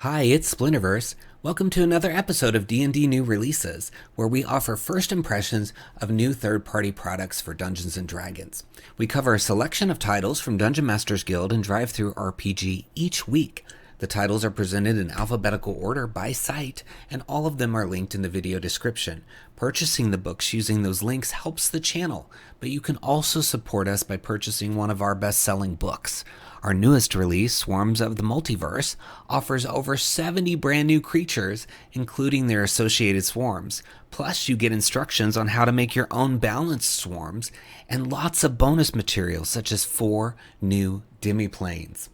Hi, it's Splinterverse. Welcome to another episode of D&D New Releases, where we offer first impressions of new third-party products for Dungeons & Dragons. We cover a selection of titles from Dungeon Masters Guild and DriveThruRPG each week. The titles are presented in alphabetical order by site, and all of them are linked in the video description. Purchasing the books using those links helps the channel, but you can also support us by purchasing one of our best-selling books. Our newest release, Swarms of the Multiverse, offers over 70 brand new creatures, including their associated swarms. Plus, you get instructions on how to make your own balanced swarms, and lots of bonus materials such as 4 new demiplanes.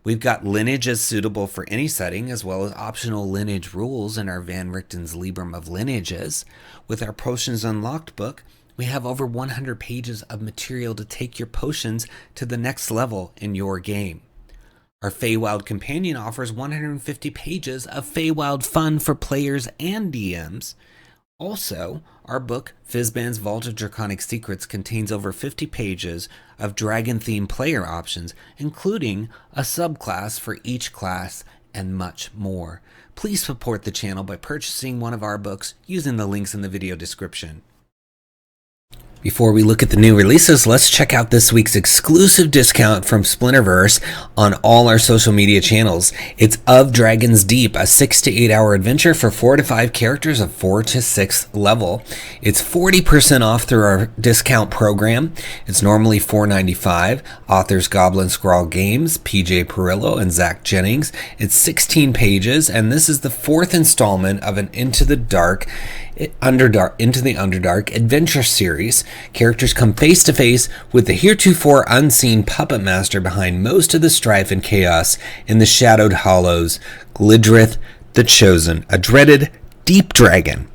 We've got lineages suitable for any setting, as well as optional lineage rules in our Van Richten's Librum of Lineages. With our Potions Unlocked book, we have over 100 pages of material to take your potions to the next level in your game. Our Feywild companion offers 150 pages of Feywild fun for players and DMs. Also, our book, Fizban's Vault of Draconic Secrets, contains over 50 pages of dragon-themed player options, including a subclass for each class and much more. Please support the channel by purchasing one of our books using the links in the video description. Before we look at the new releases, let's check out this week's exclusive discount from Splinterverse on all our social media channels. It's Of Dragons Deep, a 6 to 8 hour adventure for 4 to 5 characters of 4 to 6th level. It's 40% off through our discount program. It's normally $4.95. Authors Goblin Scrawl Games, PJ Perillo and Zach Jennings. It's 16 pages, and this is the 4th installment of an Into the Underdark adventure series. Characters come face to face with the heretofore unseen puppet master behind most of the strife and chaos in the shadowed hollows, Glidrith the Chosen, a dreaded deep dragon.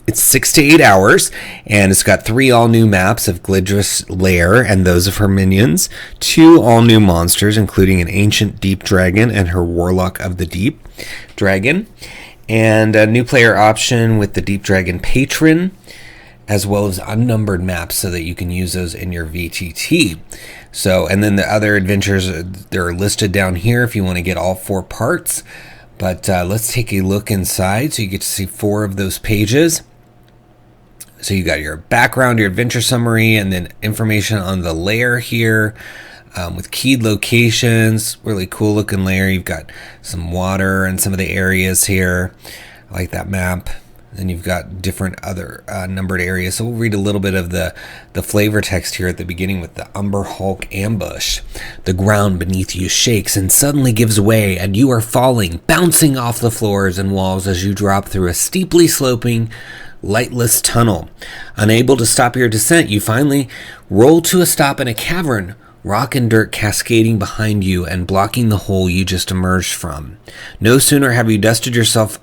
It's 6 to 8 hours, and it's got 3 all-new maps of Glidrith's lair and those of her minions, 2 all-new monsters, including an ancient deep dragon and her warlock of the deep dragon, and a new player option with the Deep Dragon Patron, as well as unnumbered maps so that you can use those in your VTT. And then the other adventures, they're listed down here if you want to get all 4 parts. But let's take a look inside so you get to see 4 of those pages. So you got your background, your adventure summary, and then information on the lair here. With keyed locations, really cool looking layer. You've got some water and some of the areas here. I like that map. Then you've got different other numbered areas. So we'll read a little bit of the flavor text here at the beginning with the Umber Hulk ambush. The ground beneath you shakes and suddenly gives way, and you are falling, bouncing off the floors and walls as you drop through a steeply sloping, lightless tunnel. Unable to stop your descent, you finally roll to a stop in a cavern, rock and dirt cascading behind you and blocking the hole you just emerged from. No sooner have you dusted yourself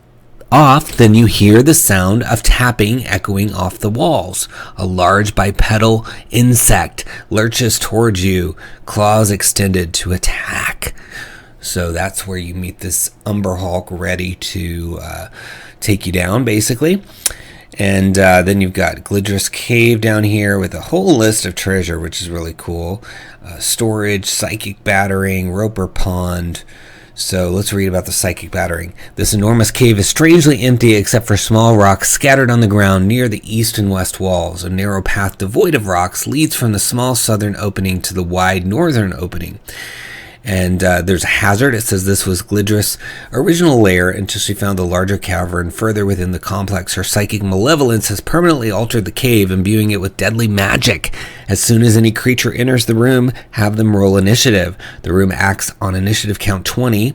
off than you hear the sound of tapping echoing off the walls. A large bipedal insect lurches towards you, claws extended to attack. So that's where you meet this Umber Hulk ready to take you down, basically. And then you've got Glidrith's Cave down here with a whole list of treasure, which is really cool. Storage, psychic battering, Roper Pond. So let's read about the psychic battering. This enormous cave is strangely empty except for small rocks scattered on the ground near the east and west walls. A narrow path devoid of rocks leads from the small southern opening to the wide northern opening. And there's a hazard. It says this was Glidrith's original lair until she found the larger cavern further within the complex. Her psychic malevolence has permanently altered the cave, imbuing it with deadly magic. As soon as any creature enters the room, have them roll initiative. The room acts on initiative count 20.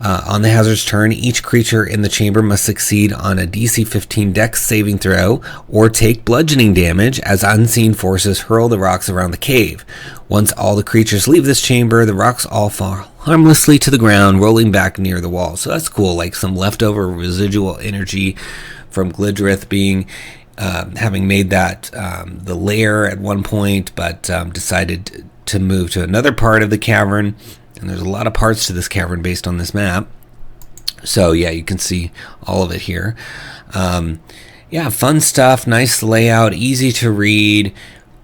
On the hazard's turn, each creature in the chamber must succeed on a DC 15 Dex saving throw or take bludgeoning damage as unseen forces hurl the rocks around the cave. Once all the creatures leave this chamber, the rocks all fall harmlessly to the ground, rolling back near the wall. So that's cool, like some leftover residual energy from Glidrith being having made that the lair at one point, but decided to move to another part of the cavern. And there's a lot of parts to this cavern based on this map. So yeah, you can see all of it here. Yeah, fun stuff, nice layout, easy to read.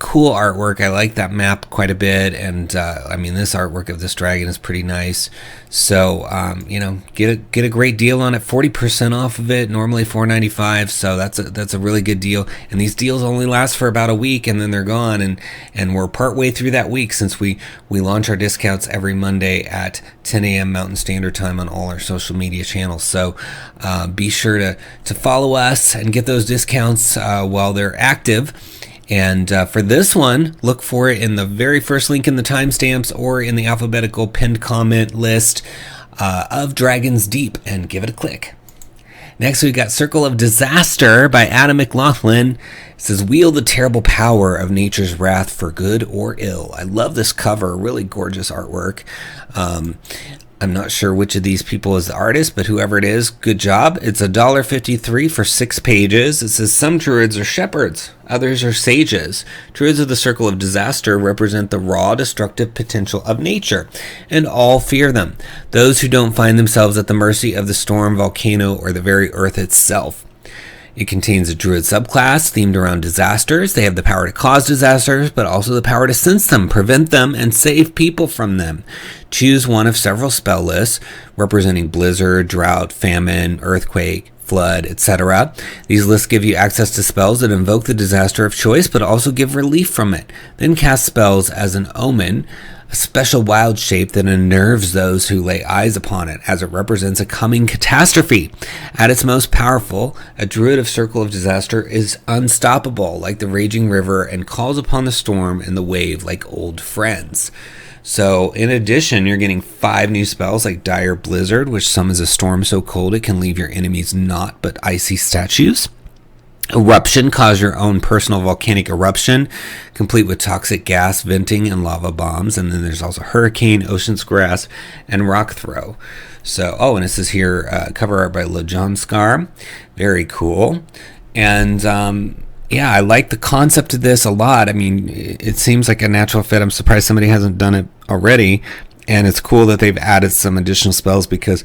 cool artwork. I like that map quite a bit, and I mean, this artwork of this dragon is pretty nice. So you know, get a great deal on it. 40% off of it, normally $4.95. So that's a really good deal. And these deals only last for about a week, and then they're gone. And we're partway through that week, since we launch our discounts every Monday at 10 a.m. Mountain Standard Time on all our social media channels. So be sure to follow us and get those discounts while they're active. And for this one, look for it in the very first link in the timestamps or in the alphabetical pinned comment list of Dragon's Deep, and give it a click. Next, we've got Circle of Disaster by Adam McLaughlin. It says, wield the terrible power of nature's wrath for good or ill. I love this cover, really gorgeous artwork. I'm not sure which of these people is the artist, but whoever it is, good job. It's $1.53 for 6 pages. It says, some druids are shepherds, others are sages. Druids of the Circle of Disaster represent the raw, destructive potential of nature, and all fear them. Those who don't find themselves at the mercy of the storm, volcano, or the very earth itself. It contains a druid subclass themed around disasters. They have the power to cause disasters, but also the power to sense them, prevent them, and save people from them. Choose one of several spell lists representing blizzard, drought, famine, earthquake, flood, etc. These lists give you access to spells that invoke the disaster of choice, but also give relief from it. Then cast spells as an omen, a special wild shape that unnerves those who lay eyes upon it, as it represents a coming catastrophe. At its most powerful, a druid of Circle of Disaster is unstoppable, like the raging river, and calls upon the storm and the wave like old friends. So, in addition, you're getting 5 new spells like Dire Blizzard, which summons a storm so cold it can leave your enemies not but icy statues. Eruption, cause your own personal volcanic eruption, complete with toxic gas, venting, and lava bombs. And then there's also Hurricane, Ocean's Grass, and Rock Throw. So, and it says here, cover art by Lojonskar. Very cool. And, yeah, I like the concept of this a lot. I mean, it seems like a natural fit. I'm surprised somebody hasn't done it already. And it's cool that they've added some additional spells, because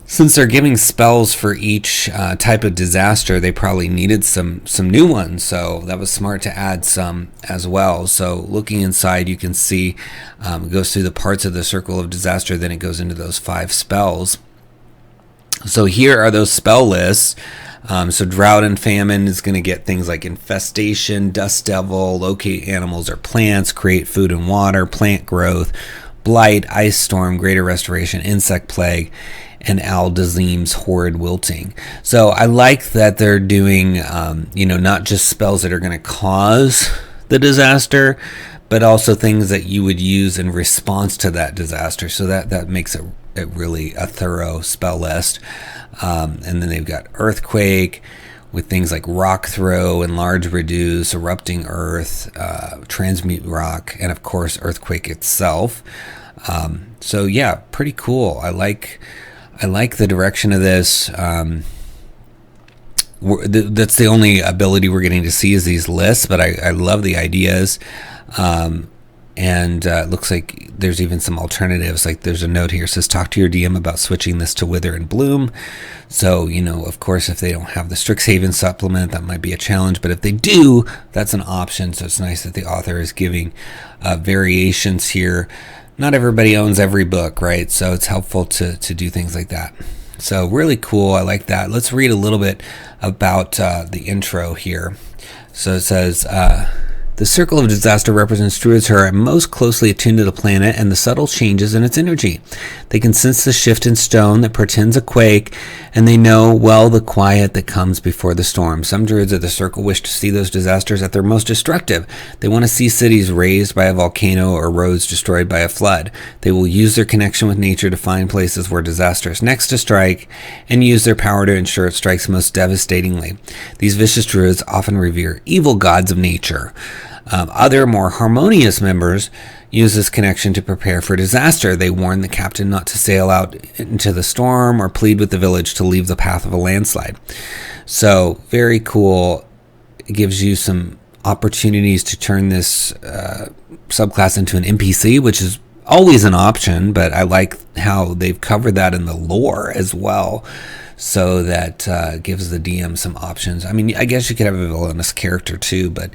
since they're giving spells for each type of disaster, they probably needed some new ones. So that was smart to add some as well. So looking inside, you can see it goes through the parts of the Circle of Disaster, then it goes into those 5 spells. So here are those spell lists. So Drought and Famine is going to get things like Infestation, Dust Devil, Locate Animals or Plants, Create Food and Water, Plant Growth, Blight, Ice Storm, Greater Restoration, Insect Plague, and 𝙁𝙘𝙀𝙀's Horrid Wilting. So I like that they're doing, not just spells that are going to cause the disaster, but also things that you would use in response to that disaster. So that makes it really a thorough spell list. And then they've got Earthquake with things like Rock Throw, Enlarge, Reduce, Erupting Earth, Transmute Rock, and of course Earthquake itself. So yeah, pretty cool. I like the direction of this. That's the only ability we're getting to see is these lists, but I love the ideas. And it looks like there's even some alternatives. Like there's a note here that says, talk to your DM about switching this to Wither and Bloom. So, of course, if they don't have the Strixhaven supplement, that might be a challenge. But if they do, that's an option. So it's nice that the author is giving variations here. Not everybody owns every book, right? So it's helpful to do things like that. So really cool. I like that. Let's read a little bit about the intro here. So it says, the Circle of Disaster represents druids who are most closely attuned to the planet and the subtle changes in its energy. They can sense the shift in stone that portends a quake, and they know well the quiet that comes before the storm. Some druids of the Circle wish to see those disasters at their most destructive. They want to see cities razed by a volcano or roads destroyed by a flood. They will use their connection with nature to find places where disaster is next to strike, and use their power to ensure it strikes most devastatingly. These vicious druids often revere evil gods of nature. Other more harmonious members use this connection to prepare for disaster. They warn the captain not to sail out into the storm or plead with the village to leave the path of a landslide. So very cool. It gives you some opportunities to turn this subclass into an NPC, which is always an option, but I like how they've covered that in the lore as well. So that gives the DM some options. I mean, I guess you could have a villainous character too, but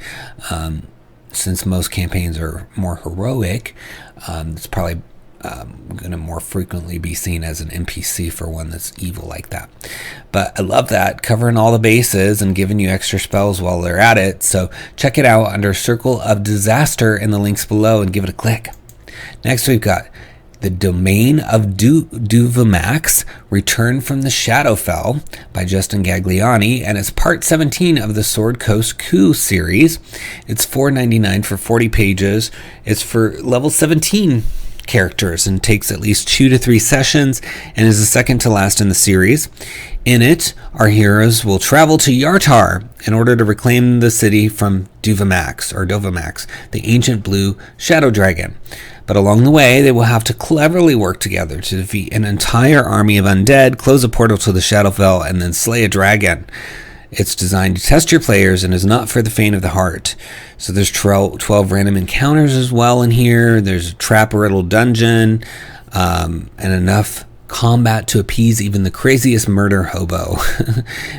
since most campaigns are more heroic, it's probably going to more frequently be seen as an NPC for one that's evil like that. But I love that, covering all the bases and giving you extra spells while they're at it. So check it out under Circle of Disaster in the links below and give it a click. Next we've got The Domain of Dovumax, Return from the Shadowfell by Justin Gagliani, and it's part 17 of the Sword Coast Coup series. It's $4.99 for 40 pages. It's for level 17 characters and takes at least 2 to 3 sessions and is the second to last in the series. In it, our heroes will travel to Yartar in order to reclaim the city from Dovumax, the ancient blue shadow dragon. But along the way, they will have to cleverly work together to defeat an entire army of undead, close a portal to the Shadowfell, and then slay a dragon. It's designed to test your players and is not for the faint of the heart. So there's 12 random encounters as well in here. There's a trap-riddled dungeon, and enough combat to appease even the craziest murder hobo.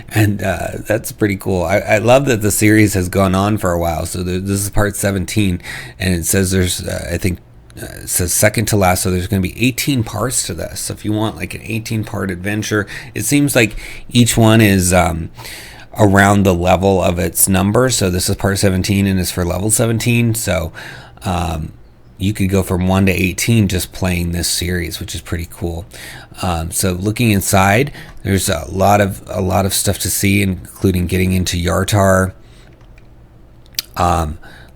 And that's pretty cool. I love that the series has gone on for a while. So this is part 17, and it says there's, it says second to last, so there's going to be 18 parts to this. So if you want like an 18-part adventure, it seems like each one is around the level of its number. So this is part 17 and is for level 17. So you could go from 1 to 18 just playing this series, which is pretty cool. So looking inside, there's a lot of stuff to see, including getting into Yartar.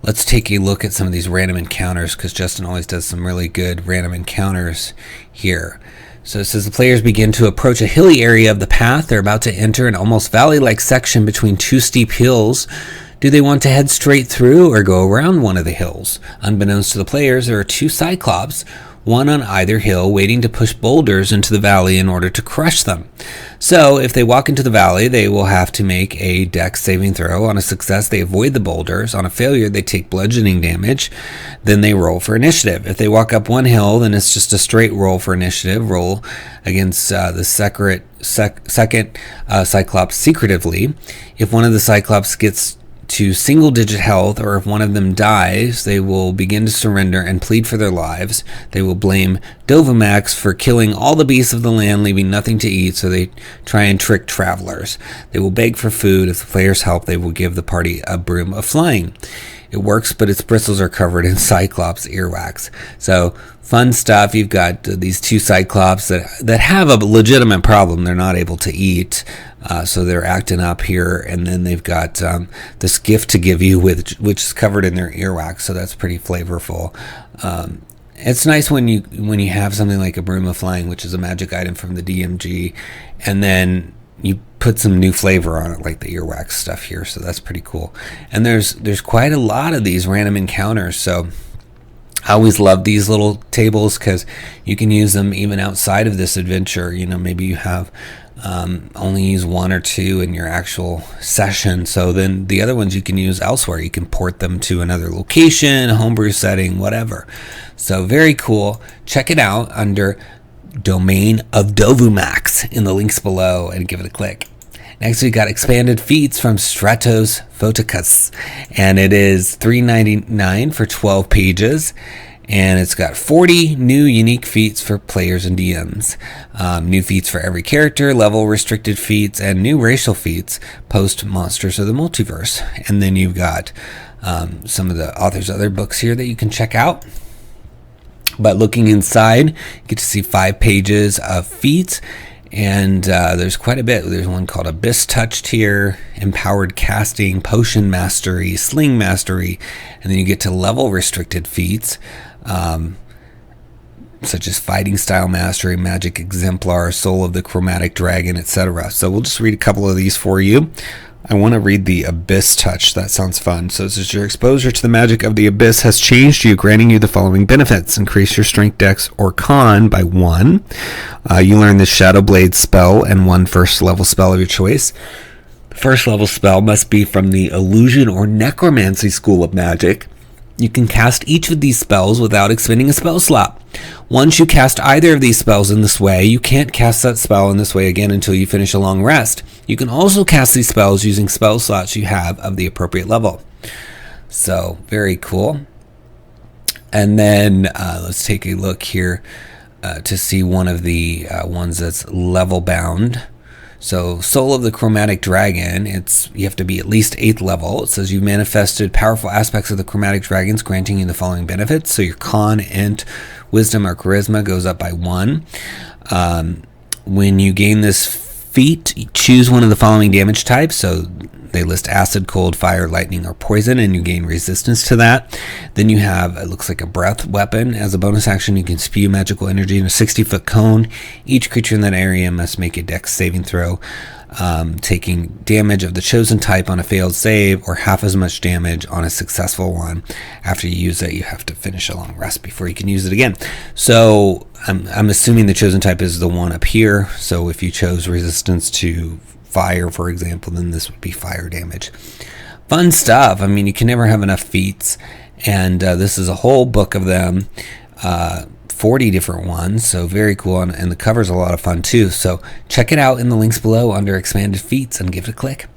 Let's take a look at some of these random encounters, because Justin always does some really good random encounters here. So it says the players begin to approach a hilly area of the path. They're about to enter an almost valley-like section between 2 steep hills. Do they want to head straight through or go around one of the hills? Unbeknownst to the players, there are 2 Cyclops, one on either hill, waiting to push boulders into the valley in order to crush them. So if they walk into the valley, they will have to make a dex saving throw. On a success, they avoid the boulders. On a failure, they take bludgeoning damage. Then they roll for initiative. If they walk up one hill, then it's just a straight roll for initiative. Roll against the second Cyclops secretively. If one of the Cyclops gets to single-digit health, or if one of them dies, they will begin to surrender and plead for their lives. They will blame Dovumax for killing all the beasts of the land, leaving nothing to eat, so they try and trick travelers. They will beg for food. If the players help, they will give the party a broom of flying. It works, but its bristles are covered in Cyclops earwax. So fun stuff. You've got these 2 Cyclops that have a legitimate problem. They're not able to eat, so they're acting up here. And then they've got this gift to give you, which is covered in their earwax. So that's pretty flavorful. It's nice when you have something like a broom of flying, which is a magic item from the DMG, and then you put some new flavor on it, like the earwax stuff here. So that's pretty cool. And there's quite a lot of these random encounters. So I always love these little tables, because you can use them even outside of this adventure. You know, maybe you have only use 1 or 2 in your actual session, so then the other ones you can use elsewhere. You can port them to another location, a homebrew setting, whatever. So very cool. Check it out under Domain of Dovumax in the links below and give it a click. Next, we got expanded feats from Stratos Photicus, and it is $3.99 for 12 pages, and it's got 40 new unique feats for players and DMs. New feats for every character, level restricted feats, and new racial feats post Monsters of the Multiverse. And then you've got some of the author's other books here that you can check out. But looking inside, you get to see 5 pages of feats, and there's quite a bit. There's one called Abyss Touched here, Empowered Casting, Potion Mastery, Sling Mastery, and then you get to level restricted feats, such as Fighting Style Mastery, Magic Exemplar, Soul of the Chromatic Dragon, etc. So we'll just read a couple of these for you. I want to read the Abyss Touch. That sounds fun. So it says your exposure to the magic of the Abyss has changed you, granting you the following benefits. Increase your strength, dex, or con by 1. You learn the Shadow Blade spell and 1 first level spell of your choice. The first level spell must be from the Illusion or Necromancy School of Magic. You can cast each of these spells without expending a spell slot. Once you cast either of these spells in this way, you can't cast that spell in this way again until you finish a long rest. You can also cast these spells using spell slots you have of the appropriate level. So very cool. And then let's take a look here to see one of the ones that's level bound. So Soul of the Chromatic Dragon, you have to be at least 8th level. It says you've manifested powerful aspects of the Chromatic Dragons, granting you the following benefits. So your Con, Int, Wisdom, or Charisma goes up by 1. When you gain this feat, choose one of the following damage types. So they list acid, cold, fire, lightning, or poison, and you gain resistance to that. Then you have, it looks like a breath weapon. As a bonus action, you can spew magical energy in a 60-foot cone. Each creature in that area must make a dex saving throw, taking damage of the chosen type on a failed save, or half as much damage on a successful one. After you use it, you have to finish a long rest before you can use it again. So I'm assuming the chosen type is the one up here. So if you chose resistance to fire, for example, then this would be fire damage. Fun stuff. I mean, you can never have enough feats, and this is a whole book of them, 40 different ones, so very cool, and the cover's a lot of fun too. So check it out in the links below under expanded feats and give it a click.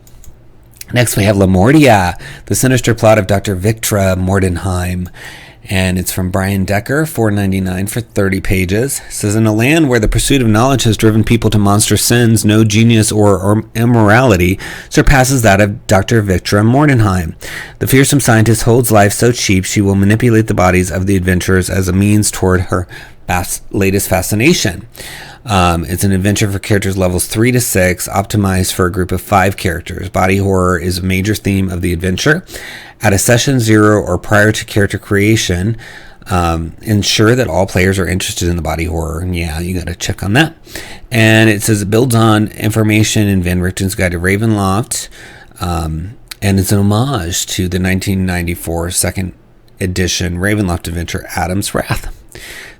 Next we have Lamordia, the sinister plot of Dr. Viktra Mordenheim. And it's from Brian Decker, $4.99 for 30 pages. It says, in a land where the pursuit of knowledge has driven people to monstrous sins, no genius or immorality surpasses that of Dr. Viktra Mordenheim. The fearsome scientist holds life so cheap she will manipulate the bodies of the adventurers as a means toward her latest fascination. It's an adventure for characters levels 3 to 6, optimized for a group of 5 characters. Body horror is a major theme of the adventure. At a session 0 or prior to character creation, ensure that all players are interested in the body horror. And yeah, you got to check on that. And it says it builds on information in Van Richten's Guide to Ravenloft, and it's an homage to the 1994 second edition Ravenloft adventure, Adam's Wrath.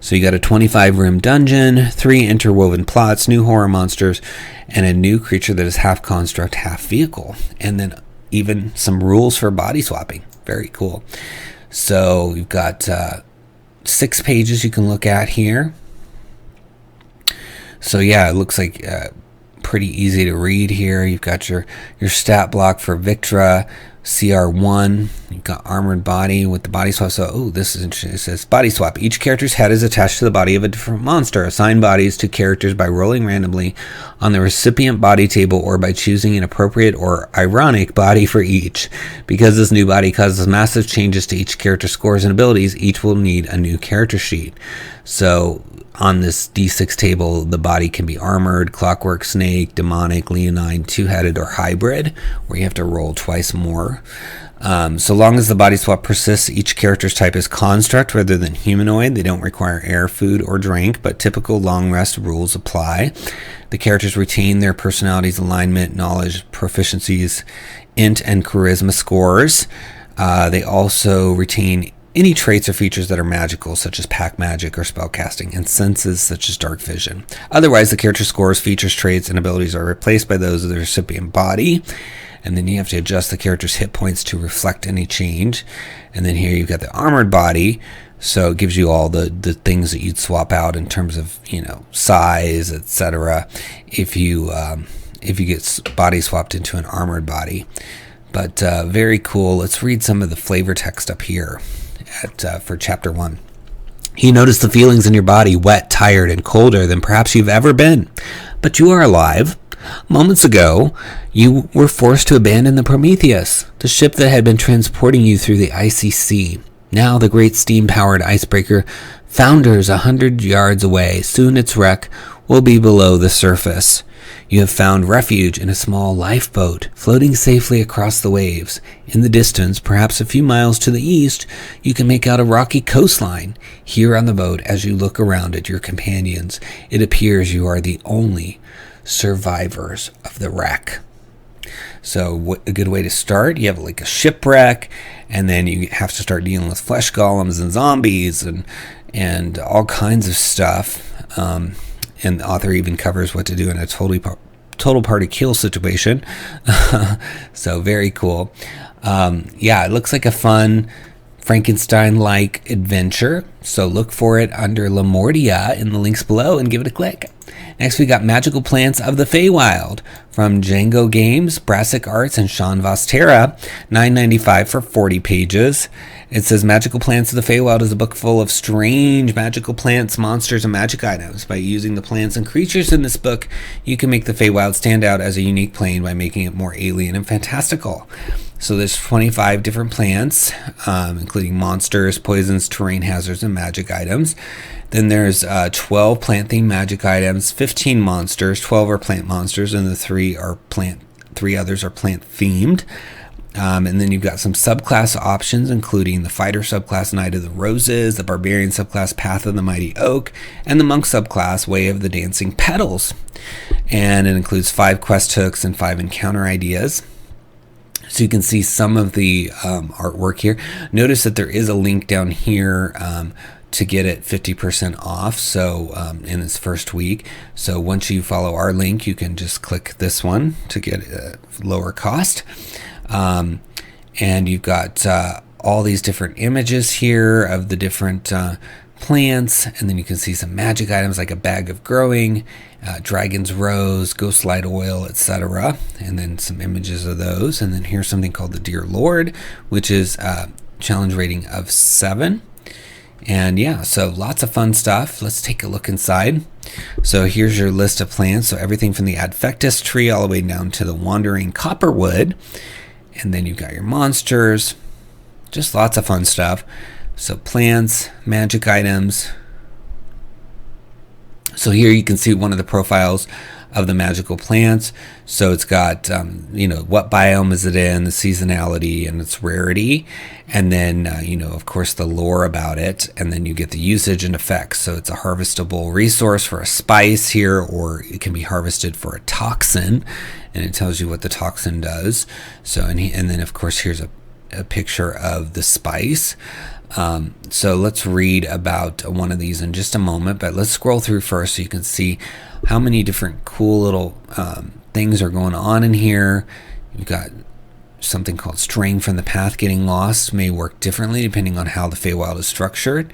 So you got a 25-room dungeon, 3 interwoven plots, new horror monsters, and a new creature that is half construct, half vehicle. And then even some rules for body swapping. Very cool. So you've got 6 pages you can look at here. So yeah, it looks like pretty easy to read here. You've got your stat block for Viktra, CR1. You've got armored body with the body swap. So, this is interesting. It says body swap. Each character's head is attached to the body of a different monster. Assign bodies to characters by rolling randomly on the recipient body table or by choosing an appropriate or ironic body for each. Because this new body causes massive changes to each character's scores and abilities, each will need a new character sheet. So on this D6 table, the body can be armored, clockwork, snake, demonic, leonine, two-headed, or hybrid, where you have to roll twice more. So long as the body swap persists, each character's type is construct rather than humanoid. They don't require air, food, or drink, but typical long rest rules apply. The characters retain their personalities, alignment, knowledge, proficiencies, int, and charisma scores. They also retain any traits or features that are magical, such as pack magic or spellcasting, and senses such as dark vision. Otherwise, the character scores, features, traits, and abilities are replaced by those of the recipient body. And then you have to adjust the character's hit points to reflect any change. And then here you've got the armored body, so it gives you all the things that you'd swap out in terms of, size, etc. If you get body swapped into an armored body. But very cool. Let's read some of the flavor text up here for chapter 1. You notice the feelings in your body, wet, tired, and colder than perhaps you've ever been. But you are alive. Moments ago, you were forced to abandon the Prometheus, the ship that had been transporting you through the icy sea. Now the great steam-powered icebreaker founders 100 yards away. Soon its wreck will be below the surface. You have found refuge in a small lifeboat, floating safely across the waves. In the distance, perhaps a few miles to the east, you can make out a rocky coastline. Here on the boat, as you look around at your companions, it appears you are the only survivors of the wreck. So a good way to start, you have like a shipwreck, and then you have to start dealing with flesh golems and zombies and all kinds of stuff. And the author even covers what to do in a total party kill situation. So very cool. It looks like a fun Frankenstein-like adventure. So look for it under Lamordia in the links below and give it a click. Next, we got Magical Plants of the Feywild from Django Games, Brassic Arts, and Sean Vostera, $9.95 for 40 pages. It says Magical Plants of the Feywild is a book full of strange magical plants, monsters, and magic items. By using the plants and creatures in this book, you can make the Feywild stand out as a unique plane by making it more alien and fantastical. So there's 25 different plants, including monsters, poisons, terrain hazards, and magic items. Then there's 12 plant-themed magic items, 15 monsters, 12 are plant monsters, and the three others are plant-themed. And then you've got some subclass options, including the Fighter subclass, Knight of the Roses, the Barbarian subclass, Path of the Mighty Oak, and the Monk subclass, Way of the Dancing Petals. And it includes 5 quest hooks and 5 encounter ideas. So you can see some of the artwork here. Notice that there is a link down here to get it 50% off, so in its first week. So once you follow our link, you can just click this one to get a lower cost. And you've got all these different images here of the different plants, and then you can see some magic items like a bag of growing, dragon's rose, ghostlight oil, etc., and then some images of those. And then here's something called the Dear Lord, which is challenge rating of 7. And yeah, so lots of fun stuff. Let's take a look inside. So here's your list of plants. So everything from the Adfectus tree all the way down to the Wandering Copperwood. And then you've got your monsters, just lots of fun stuff. So plants, magic items. So here you can see one of the profiles of the magical plants. So it's got, what biome is it in, the seasonality, and its rarity. And then, of course, the lore about it. And then you get the usage and effects. So it's a harvestable resource for a spice here, or it can be harvested for a toxin. And it tells you what the toxin does. So, and then, of course, here's a picture of the spice. So let's read about one of these in just a moment, but let's scroll through first so you can see how many different cool little things are going on in here. You've got something called Straying from the Path. Getting lost may work differently depending on how the Feywild is structured,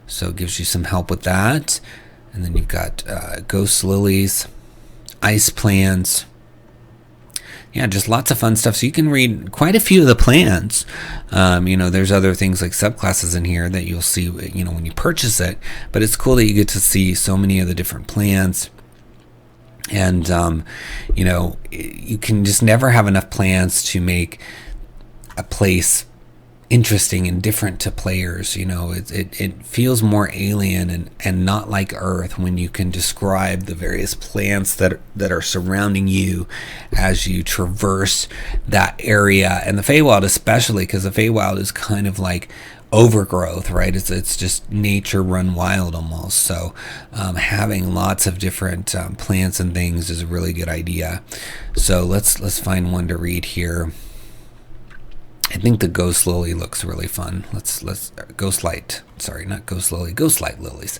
so it gives you some help with that. And then you've got ghost lilies, ice plants. Yeah, just lots of fun stuff. So you can read quite a few of the plants. There's other things like subclasses in here that you'll see, when you purchase it. But it's cool that you get to see so many of the different plants. And, you can just never have enough plants to make a place interesting and different to players. It feels more alien and not like Earth when you can describe the various plants that are surrounding you as you traverse that area. And the Feywild especially, because the Feywild is kind of like overgrowth, right? It's just nature run wild almost. So having lots of different plants and things is a really good idea. So let's find one to read here. I think the Ghost Lily looks really fun. Let's Ghostlight. Sorry, not Ghost Lily. Ghostlight lilies.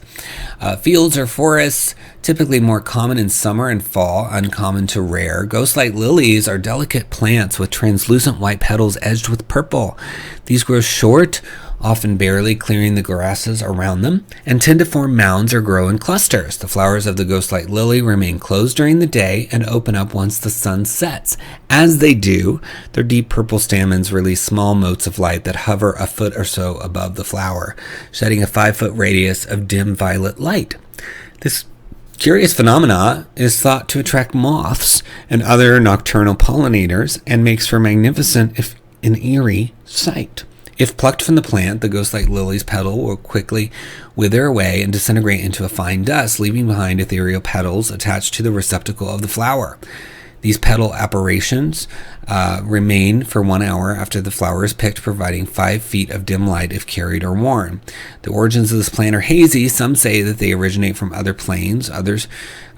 Fields or forests, typically more common in summer and fall, uncommon to rare. Ghostlight lilies are delicate plants with translucent white petals edged with purple. These grow short, often barely clearing the grasses around them, and tend to form mounds or grow in clusters. The flowers of the ghostlight lily remain closed during the day and open up once the sun sets. As they do, their deep purple stamens release small motes of light that hover a foot or so above the flower, shedding a 5-foot radius of dim violet light. This curious phenomena is thought to attract moths and other nocturnal pollinators and makes for magnificent, if an eerie, sight. If plucked from the plant, the ghostlight lily's petal will quickly wither away and disintegrate into a fine dust, leaving behind ethereal petals attached to the receptacle of the flower. These petal apparitions remain for 1 hour after the flower is picked, providing 5 feet of dim light if carried or worn. The origins of this plant are hazy. Some say that they originate from other planes. Others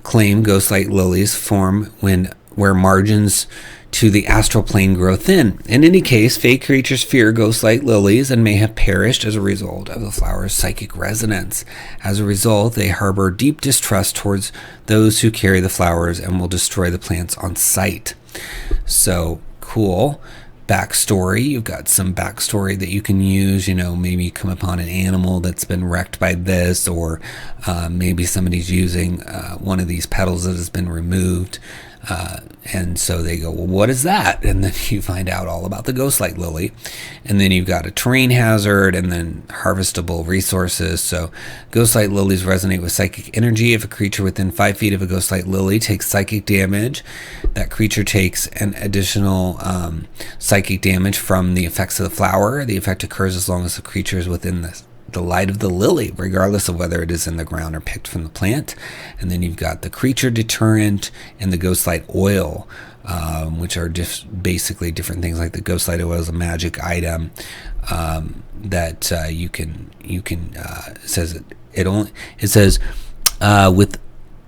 claim ghostlight lilies form where margins to the astral plane grow thin. In any case, fey creatures fear ghostlight lilies and may have perished as a result of the flower's psychic resonance. As a result, they harbor deep distrust towards those who carry the flowers and will destroy the plants on sight. So cool. backstory. You've got some backstory that you can use. Maybe you come upon an animal that's been wrecked by this, or maybe somebody's using one of these petals that has been removed. And so they go, well, what is that? And then you find out all about the Ghostlight Lily. And then you've got a terrain hazard and then harvestable resources. So Ghostlight Lilies resonate with psychic energy. If a creature within 5 feet of a Ghostlight Lily takes psychic damage, that creature takes an additional psychic damage from the effects of the flower. The effect occurs as long as the creature is within the light of the lily, regardless of whether it is in the ground or picked from the plant. And then you've got the creature deterrent and the Ghostlight Oil, which are basically different things. Like the Ghostlight Oil is a magic item that you can it says with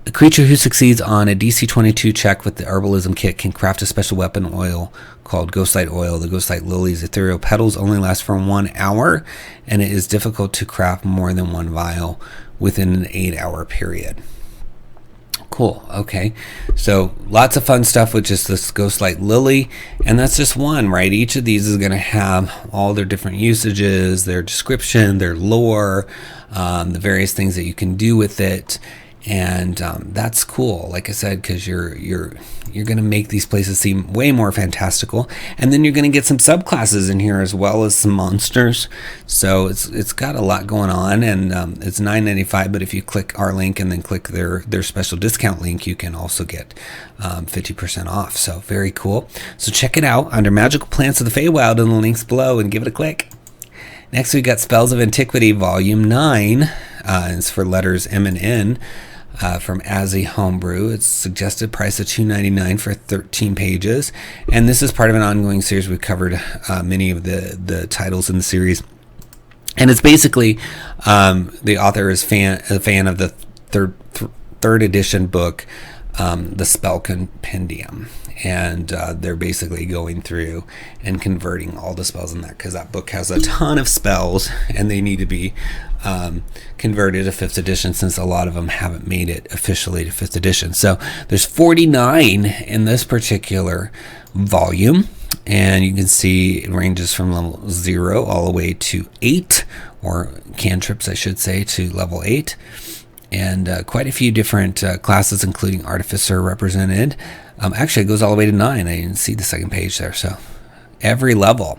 the creature who succeeds on a DC 22 check with the herbalism kit can craft a special weapon oil called Ghostlight Oil. The Ghostlight Lily's ethereal petals only last for 1 hour, and it is difficult to craft more than 1 vial within an 8-hour period. Cool. Okay. So lots of fun stuff with just this Ghostlight Lily, and that's just one, right? Each of these is going to have all their different usages, their description, their lore, the various things that you can do with it. And that's cool, like I said, because you're going to make these places seem way more fantastical, and then you're going to get some subclasses in here as well as some monsters. So it's got a lot going on, and it's $9.95. But if you click our link and then click their special discount link, you can also get 50% off. So very cool. So check it out under Magical Plants of the Feywild in the links below, and give it a click. Next, we've got Spells of Antiquity, Volume 9. It's for letters M and N. From Azzy Homebrew. It's suggested price of $2.99 for 13 pages, and this is part of an ongoing series. We've covered many of the titles in the series, and it's basically the author is a fan of the third edition book, the Spell Compendium, and they're basically going through and converting all the spells in that, because that book has a ton of spells and they need to be converted to 5th edition, since a lot of them haven't made it officially to 5th edition. So there's 49 in this particular volume, and you can see it ranges from level 0 all the way to 8, or cantrips I should say, to level 8, and quite a few different classes, including Artificer represented. Actually, it goes all the way to 9. I didn't see the second page there. So every level.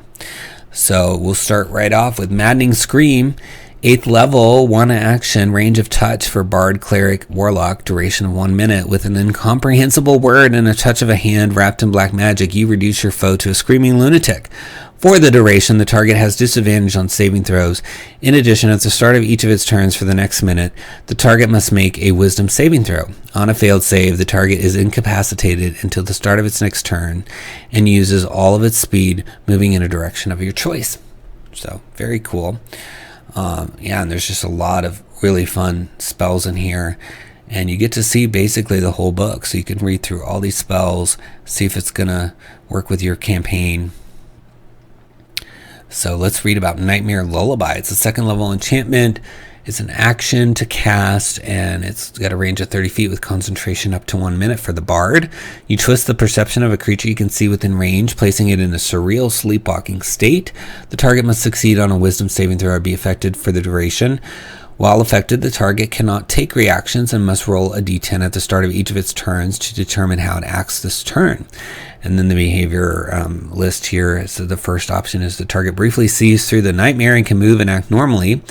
So we'll start right off with Maddening Scream. 8th level, 1 action, range of touch for Bard, Cleric, Warlock, duration of 1 minute. With an incomprehensible word and a touch of a hand wrapped in black magic, you reduce your foe to a screaming lunatic. For the duration, the target has disadvantage on saving throws. In addition, at the start of each of its turns for the next minute, the target must make a wisdom saving throw. On a failed save, the target is incapacitated until the start of its next turn and uses all of its speed moving in a direction of your choice. So, very cool. And there's just a lot of really fun spells in here. And you get to see basically the whole book. So you can read through all these spells, see if it's going to work with your campaign. So let's read about Nightmare Lullaby. It's a 2nd level enchantment. It's an action to cast, and it's got a range of 30 feet with concentration up to 1 minute for the Bard. You twist the perception of a creature you can see within range, placing it in a surreal sleepwalking state. The target must succeed on a wisdom saving throw or be affected for the duration. While affected, the target cannot take reactions and must roll a d10 at the start of each of its turns to determine how it acts this turn. And then the behavior list here. So the first option is the target briefly sees through the nightmare and can move and act normally.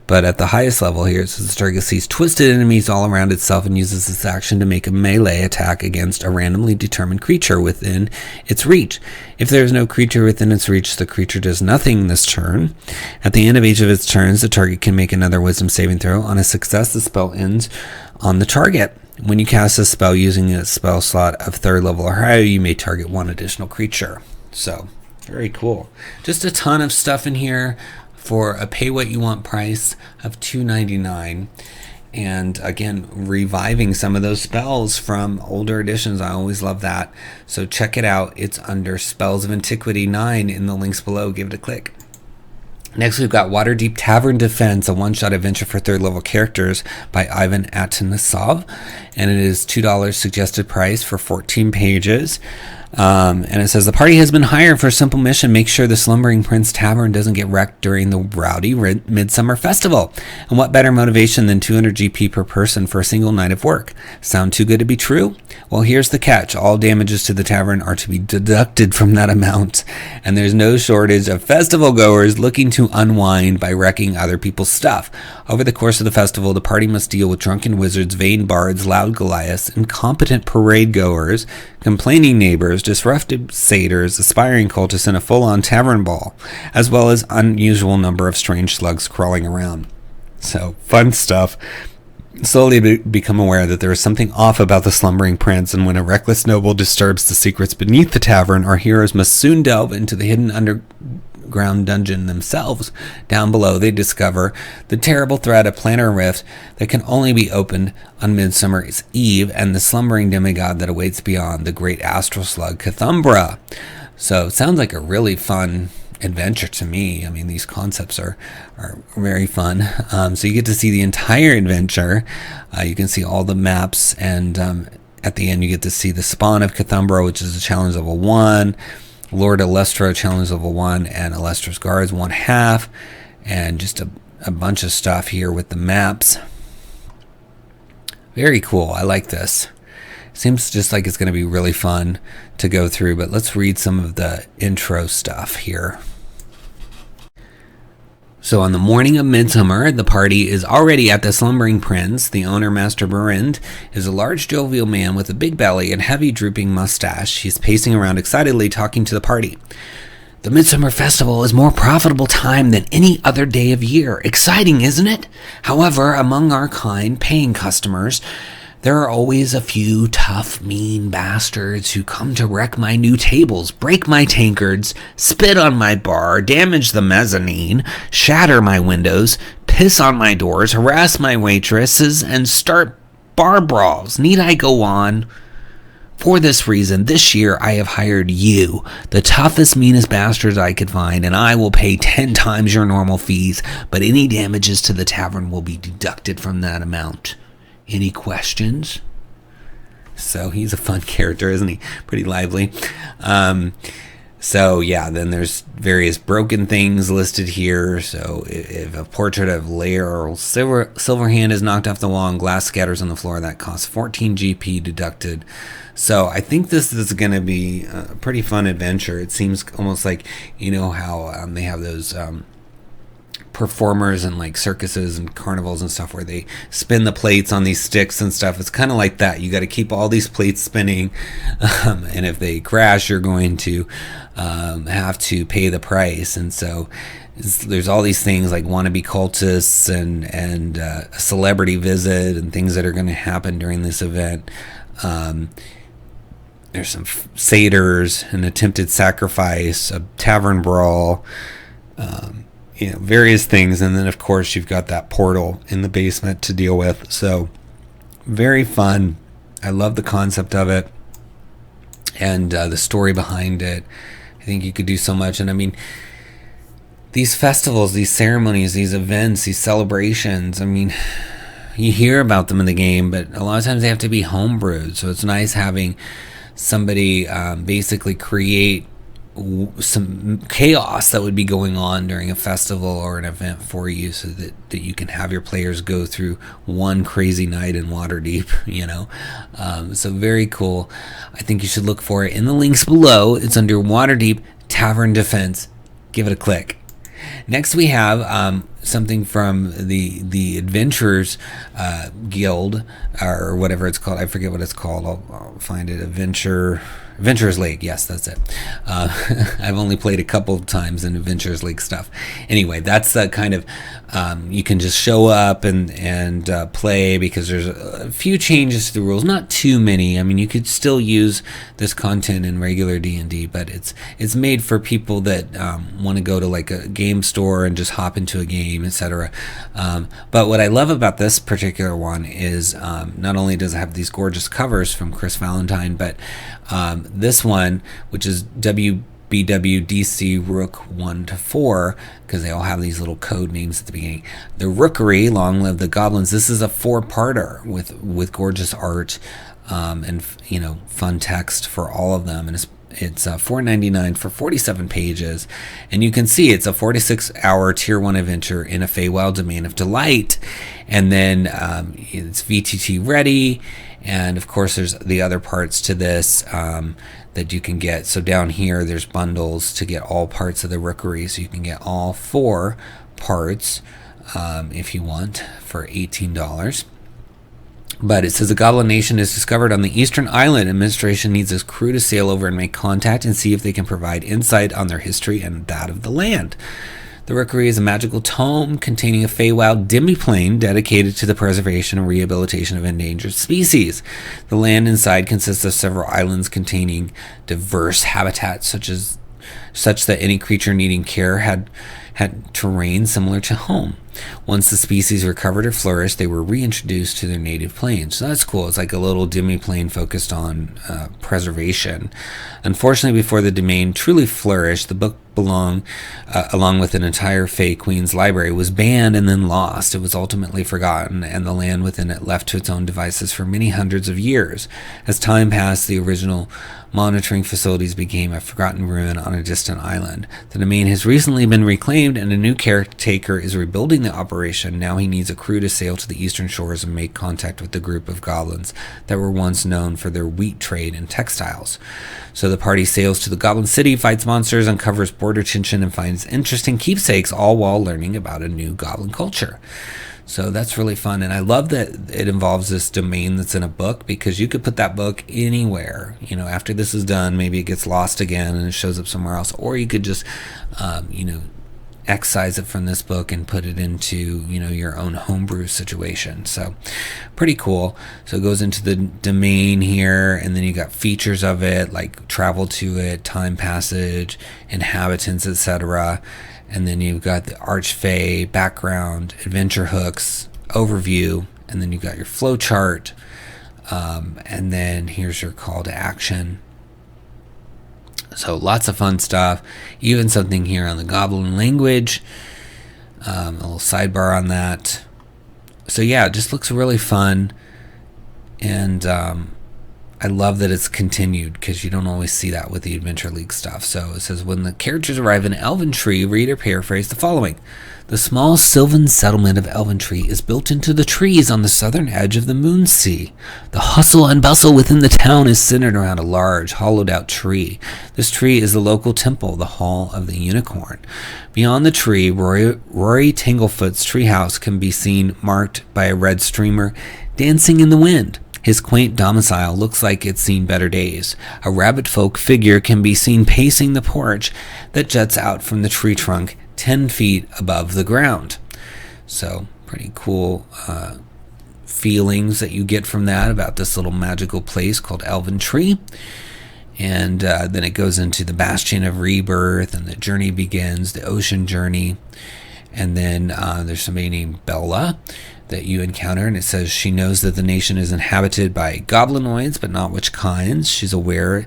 But at the highest level here, it says the target sees twisted enemies all around itself and uses this action to make a melee attack against a randomly determined creature within its reach. If there is no creature within its reach, the creature does nothing this turn. At the end of each of its turns, the target can make another wisdom saving throw. On a success, the spell ends on the target. When you cast a spell using a spell slot of 3rd level or higher, you may target 1 additional creature. So, very cool. Just a ton of stuff in here for a pay-what-you-want price of $2.99. And again, reviving some of those spells from older editions. I always love that. So check it out. It's under Spells of Antiquity 9 in the links below. Give it a click. Next, we've got Waterdeep Tavern Defense, a one-shot adventure for 3rd level characters by Ivan Atanasov, and it is $2 suggested price for 14 pages. And it says, the party has been hired for a simple mission. Make sure the Slumbering Prince Tavern doesn't get wrecked during the rowdy Midsummer Festival. And what better motivation than 200 GP per person for a single night of work? Sound too good to be true? Well, here's the catch. All damages to the tavern are to be deducted from that amount. And there's no shortage of festival goers looking to unwind by wrecking other people's stuff. Over the course of the festival, the party must deal with drunken wizards, vain bards, loud Goliaths, incompetent parade goers, complaining neighbors, disruptive satyrs, aspiring cultists, and a full-on tavern ball, as well as unusual number of strange slugs crawling around. So, fun stuff. Slowly become aware that there is something off about the Slumbering Prince, and when a reckless noble disturbs the secrets beneath the tavern, our heroes must soon delve into the hidden underground dungeon themselves. Down below, they discover the terrible threat of planar rift that can only be opened on Midsummer's Eve, and the slumbering demigod that awaits beyond, the great astral slug 𝘽𝙤𝙤. So it sounds like a really fun adventure to me. I mean, these concepts are very fun. So you get to see the entire adventure. You can see all the maps, and at the end you get to see the spawn of 𝘽𝙤𝙤, which is a challenge level 1, Lord Alestra challenge level 1, and Alestra's guards 1/2, and just a bunch of stuff here with the maps. Very cool. I like this. Seems just like it's going to be really fun to go through, but let's read some of the intro stuff here. So on the morning of Midsummer, the party is already at the Slumbering Prince. The owner, Master Berind, is a large jovial man with a big belly and heavy drooping mustache. He's pacing around excitedly talking to the party. The Midsummer Festival is more profitable time than any other day of year. Exciting, isn't it? However, among our kind paying customers, there are always a few tough, mean bastards who come to wreck my new tables, break my tankards, spit on my bar, damage the mezzanine, shatter my windows, piss on my doors, harass my waitresses, and start bar brawls. Need I go on? For this reason, this year I have hired you, the toughest, meanest bastards I could find, and I will pay 10 times your normal fees, but any damages to the tavern will be deducted from that amount. Any questions? So he's a fun character, isn't he? Pretty lively. So yeah, then there's various broken things listed here. So if a portrait of Laeral Silverhand is knocked off the wall and glass scatters on the floor, that costs 14 GP deducted. So I think this is going to be a pretty fun adventure. It seems almost like, you know how they have those performers and like circuses and carnivals and stuff where they spin the plates on these sticks and stuff. It's kind of like that. You got to keep all these plates spinning, and if they crash, you're going to have to pay the price. And so there's all these things like wannabe cultists and a celebrity visit and things that are going to happen during this event. There's some satyrs, an attempted sacrifice, a tavern brawl, various things. And then, of course, you've got that portal in the basement to deal with. So very fun. I love the concept of it and the story behind it. I think you could do so much. And I mean, these festivals, these ceremonies, these events, these celebrations, I mean, you hear about them in the game, but a lot of times they have to be homebrewed. So it's nice having somebody basically create some chaos that would be going on during a festival or an event for you, so that you can have your players go through one crazy night in Waterdeep, so very cool. I think you should look for it in the links below. It's under Waterdeep Tavern Defense. Give it a click. Next we have something from the Adventurers Guild, or whatever it's called. I forget what it's called. I'll find it. Adventurers League. Yes, that's it. I've only played a couple of times in Adventurers League stuff. Anyway, that's the kind of you can just show up and play, because there's a few changes to the rules. Not too many. I mean, you could still use this content in regular D&D, but it's made for people that want to go to like a game store and just hop into a game, etc. But what I love about this particular one is not only does it have these gorgeous covers from Chris Valentine, but this one, which is WBWDC Rook 1-4, because they all have these little code names at the beginning. The Rookery, Long Live the Goblins. This is a 4-parter with gorgeous art and fun text for all of them, and It's $4.99 for 47 pages, and you can see it's a 46-hour Tier 1 adventure in a Feywild Domain of Delight, and then it's VTT ready, and of course there's the other parts to this that you can get. So down here there's bundles to get all parts of the Rookery, so you can get all 4 parts if you want for $18. But it says a goblin nation is discovered on the eastern island. Administration needs its crew to sail over and make contact and see if they can provide insight on their history and that of the land. The Rookery is a magical tome containing a Feywild demiplane dedicated to the preservation and rehabilitation of endangered species. The land inside consists of several islands containing diverse habitats such that any creature needing care had terrain similar to home. Once the species recovered or flourished, they were reintroduced to their native planes. So that's cool. It's like a little demiplane focused on preservation. Unfortunately, before the domain truly flourished, the book along with an entire Fey Queen's library was banned and then lost. It was ultimately forgotten, and the land within it left to its own devices for many hundreds of years. As time passed, the original monitoring facilities became a forgotten ruin on a distant island. The domain has recently been reclaimed, and a new caretaker is rebuilding the operation. Now he needs a crew to sail to the eastern shores and make contact with the group of goblins that were once known for their wheat trade and textiles. So the party sails to the Goblin City, fights monsters, uncovers border tension, and finds interesting keepsakes, all while learning about a new goblin culture. So that's really fun, and I love that it involves this domain that's in a book, because you could put that book anywhere. You know, after this is done, maybe it gets lost again and it shows up somewhere else, or you could just, excise it from this book and put it into, your own homebrew situation. So pretty cool. So it goes into the domain here, and then you got features of it like travel to it, time passage, inhabitants, etc. And then you've got the Archfey, background, adventure hooks, overview, and then you've got your flow chart, and then here's your call to action. So lots of fun stuff, even something here on the Goblin language, a little sidebar on that. So yeah, it just looks really fun, and I love that it's continued, because you don't always see that with the Adventure League stuff. So it says, when the characters arrive in Elventree, read or paraphrase the following. The small sylvan settlement of Elventree is built into the trees on the southern edge of the Moonsea. The hustle and bustle within the town is centered around a large, hollowed-out tree. This tree is the local temple, the Hall of the Unicorn. Beyond the tree, Rory Tanglefoot's treehouse can be seen marked by a red streamer dancing in the wind. His quaint domicile looks like it's seen better days. A rabbit folk figure can be seen pacing the porch that juts out from the tree trunk 10 feet above the ground. So pretty cool feelings that you get from that about this little magical place called Elventree. And then it goes into the Bastion of Rebirth, and the journey begins, the ocean journey. And then there's somebody named Bella that you encounter, and it says she knows that the nation is inhabited by goblinoids, but not which kinds. She's aware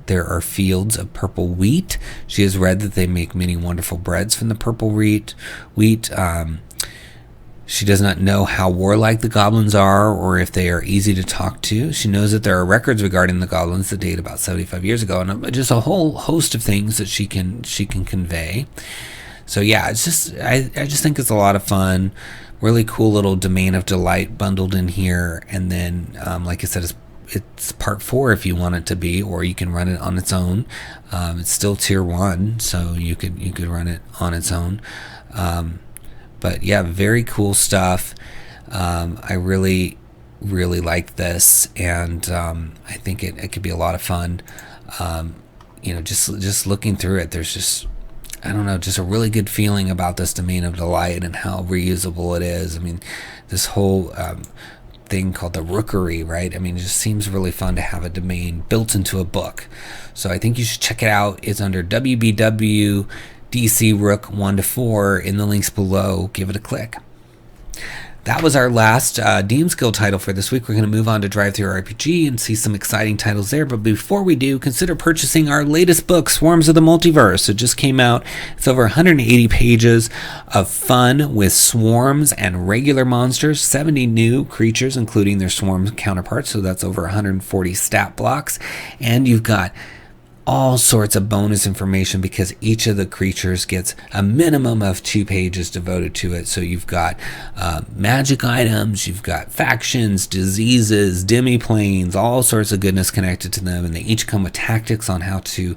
there are fields of purple wheat. She has read that they make many wonderful breads from the purple wheat. She does not know how warlike the goblins are, or if they are easy to talk to. She knows that there are records regarding the goblins that date about 75 years ago, and just a whole host of things that she can convey. So yeah, it's just I just think it's a lot of fun. Really cool little domain of delight bundled in here, and then like I said, it's part 4 if you want it to be, or you can run it on its own. It's still tier 1, so you could run it on its own. But yeah, very cool stuff. I really like this, and I think it could be a lot of fun. Just looking through it, there's just, I don't know, just a really good feeling about this domain of delight and how reusable it is. I mean, this whole thing called the Rookery, right? I mean, it just seems really fun to have a domain built into a book. So I think you should check it out. It's under WBW DC Rook 1-4 in the links below. Give it a click. That was our last DM's Guild title for this week. We're going to move on to DriveThruRPG and see some exciting titles there. But before we do, consider purchasing our latest book, Swarms of the Multiverse. It just came out. It's over 180 pages of fun with swarms and regular monsters, 70 new creatures, including their swarm counterparts. So that's over 140 stat blocks. And you've got all sorts of bonus information because each of the creatures gets a minimum of 2 pages devoted to it. So you've got magic items, you've got factions, diseases, demiplanes, all sorts of goodness connected to them, and they each come with tactics on how to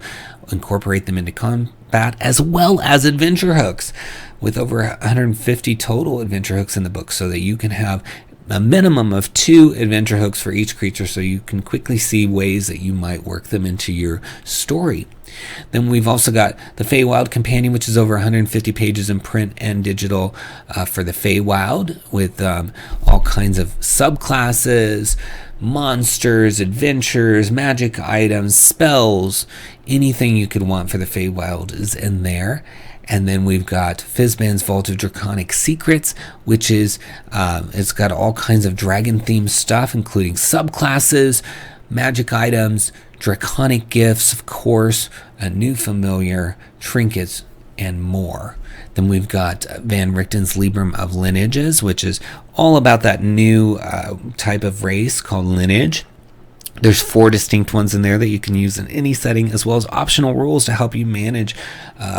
incorporate them into combat, as well as adventure hooks, with over 150 total adventure hooks in the book, so that you can have a minimum of 2 adventure hooks for each creature, so you can quickly see ways that you might work them into your story. Then we've also got the Feywild Companion, which is over 150 pages in print and digital for the Feywild, with all kinds of subclasses, monsters, adventures, magic items, spells, anything you could want for the Feywild is in there. And then we've got Fizban's Vault of Draconic Secrets, which is, it's got all kinds of dragon-themed stuff, including subclasses, magic items, draconic gifts, of course, a new familiar, trinkets, and more. Then we've got Van Richten's Librum of Lineages, which is all about that new type of race called Lineage. There's 4 distinct ones in there that you can use in any setting, as well as optional rules to help you manage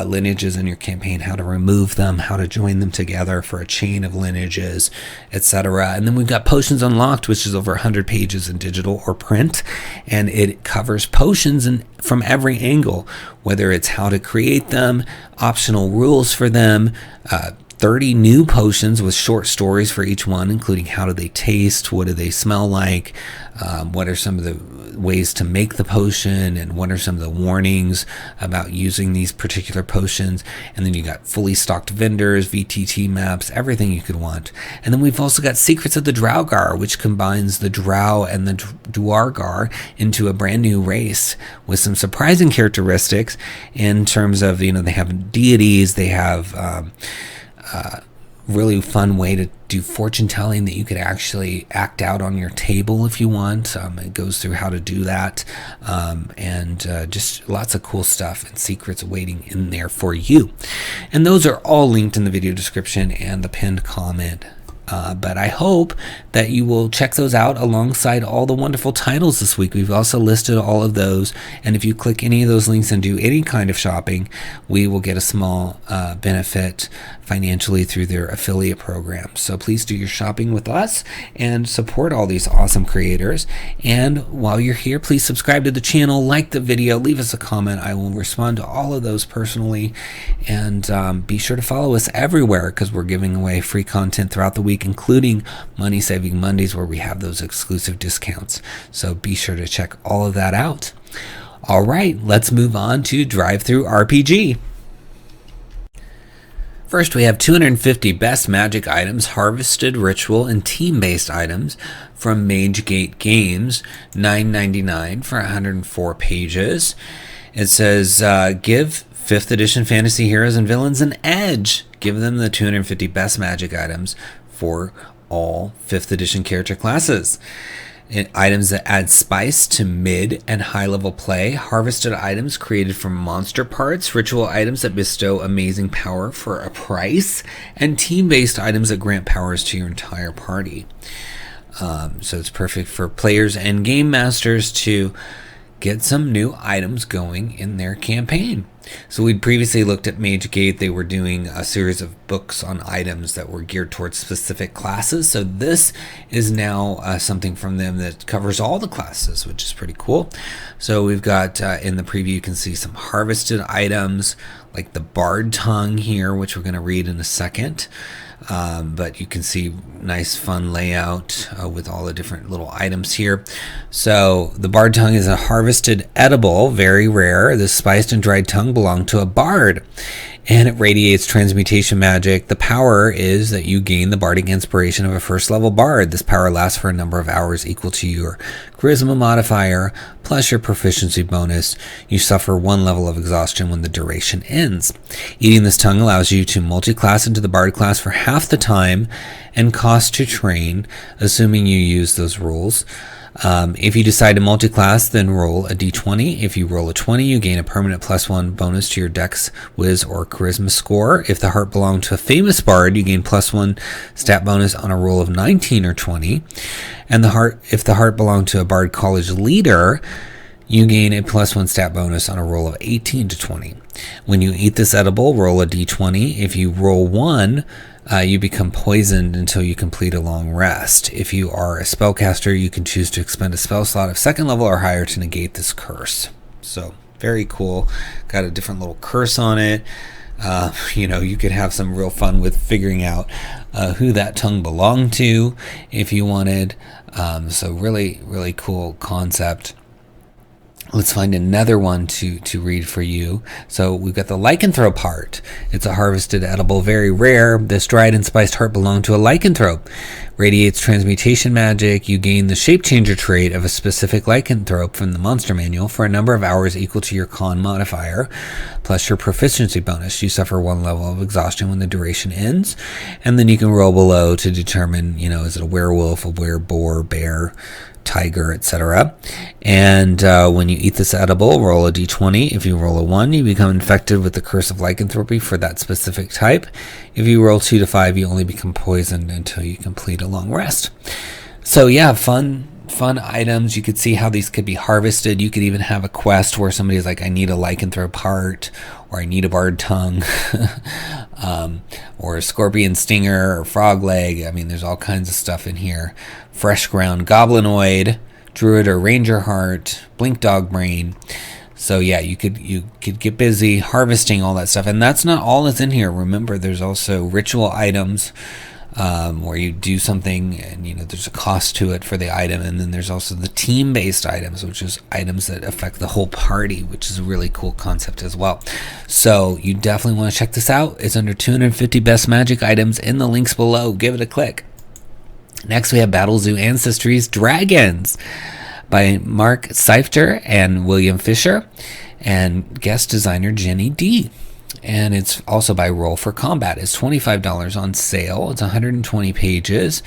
lineages in your campaign, how to remove them, how to join them together for a chain of lineages, etc. And then we've got Potions Unlocked, which is over 100 pages in digital or print, and it covers potions from every angle, whether it's how to create them, optional rules for them, 30 new potions with short stories for each one, including how do they taste, what do they smell like, what are some of the ways to make the potion, and what are some of the warnings about using these particular potions. And then you got fully stocked vendors, VTT maps, everything you could want. And then we've also got Secrets of the Draugr, which combines the Drow and the Duergar into a brand new race with some surprising characteristics in terms of, they have deities, they have really fun way to do fortune telling that you could actually act out on your table if you want. It goes through how to do that, and just lots of cool stuff and secrets waiting in there for you. And those are all linked in the video description and the pinned comment. But I hope that you will check those out alongside all the wonderful titles this week. We've also listed all of those, and if you click any of those links and do any kind of shopping, we will get a small benefit financially through their affiliate program. So please do your shopping with us and support all these awesome creators. And while you're here, please subscribe to the channel, like the video, leave us a comment. I will respond to all of those personally, and be sure to follow us everywhere, because we're giving away free content throughout the week, including Money Saving Mondays, where we have those exclusive discounts. So be sure to check all of that out. All right, let's move on to DriveThruRPG. First, we have 250 best magic items, harvested, ritual, and team-based items from MageGate Games, $9.99 for 104 pages. It says, give 5th edition fantasy heroes and villains an edge. Give them the 250 best magic items for all 5th edition character classes. Items that add spice to mid and high level play, harvested items created from monster parts, ritual items that bestow amazing power for a price, and team-based items that grant powers to your entire party. So it's perfect for players and game masters to get some new items going in their campaign. So we'd previously looked at MageGate. They were doing a series of books on items that were geared towards specific classes. So this is now something from them that covers all the classes, which is pretty cool. So we've got in the preview, you can see some harvested items like the Bard Tongue here, which we're going to read in a second. But you can see nice fun layout with all the different little items here. So the Bard Tongue is a harvested edible, very rare. This spiced and dried tongue belong to a bard, and it radiates transmutation magic. The power is that you gain the bardic inspiration of a first level bard. This power lasts for a number of hours equal to your charisma modifier plus your proficiency bonus. You suffer 1 level of exhaustion when the duration ends. Eating this tongue allows you to multi-class into the bard class for half the time and cost to train, assuming you use those rules. If you decide to multi-class, then roll a d20. If you roll a 20, you gain a permanent +1 bonus to your Dex, Wiz, or Charisma score. If the heart belonged to a famous bard, you gain +1 stat bonus on a roll of 19 or 20. And if the heart belonged to a bard college leader, you gain a +1 stat bonus on a roll of 18 to 20. When you eat this edible, roll a d20. If you roll 1, you become poisoned until you complete a long rest. If you are a spellcaster, you can choose to expend a spell slot of 2nd level or higher to negate this curse. So, very cool. Got a different little curse on it. You could have some real fun with figuring out who that tongue belonged to if you wanted. So really, really cool concept. Let's find another one to read for you. So we've got the lycanthrope heart. It's a harvested edible, very rare. This dried and spiced heart belonged to a lycanthrope. Radiates transmutation magic. You gain the shape changer trait of a specific lycanthrope from the monster manual for a number of hours equal to your con modifier, plus your proficiency bonus. You suffer 1 level of exhaustion when the duration ends, and then you can roll below to determine, is it a werewolf, a wereboar, bear, tiger, etc. And when you eat this edible, roll a d20. If you roll a 1, you become infected with the curse of lycanthropy for that specific type. If you roll 2 to 5, you only become poisoned until you complete a long rest. So yeah, fun items. You could see how these could be harvested. You could even have a quest where somebody's like, I need a lycanthrope heart, or I need a barred tongue, or a scorpion stinger, or frog leg. I mean, there's all kinds of stuff in here. Fresh ground goblinoid, druid or ranger heart, blink dog brain. So yeah, you could get busy harvesting all that stuff. And that's not all that's in here. Remember, there's also ritual items, where you do something and there's a cost to it for the item, and then there's also the team-based items, which is items that affect the whole party, which is a really cool concept as well. So you definitely want to check this out. It's under 250 best magic items in the links below. Give it a click. Next we have Battlezoo Ancestries Dragons by Mark Seifter and William Fisher, and guest designer Jenny D. And it's also by Roll for Combat. It's $25 on sale. It's 120 pages.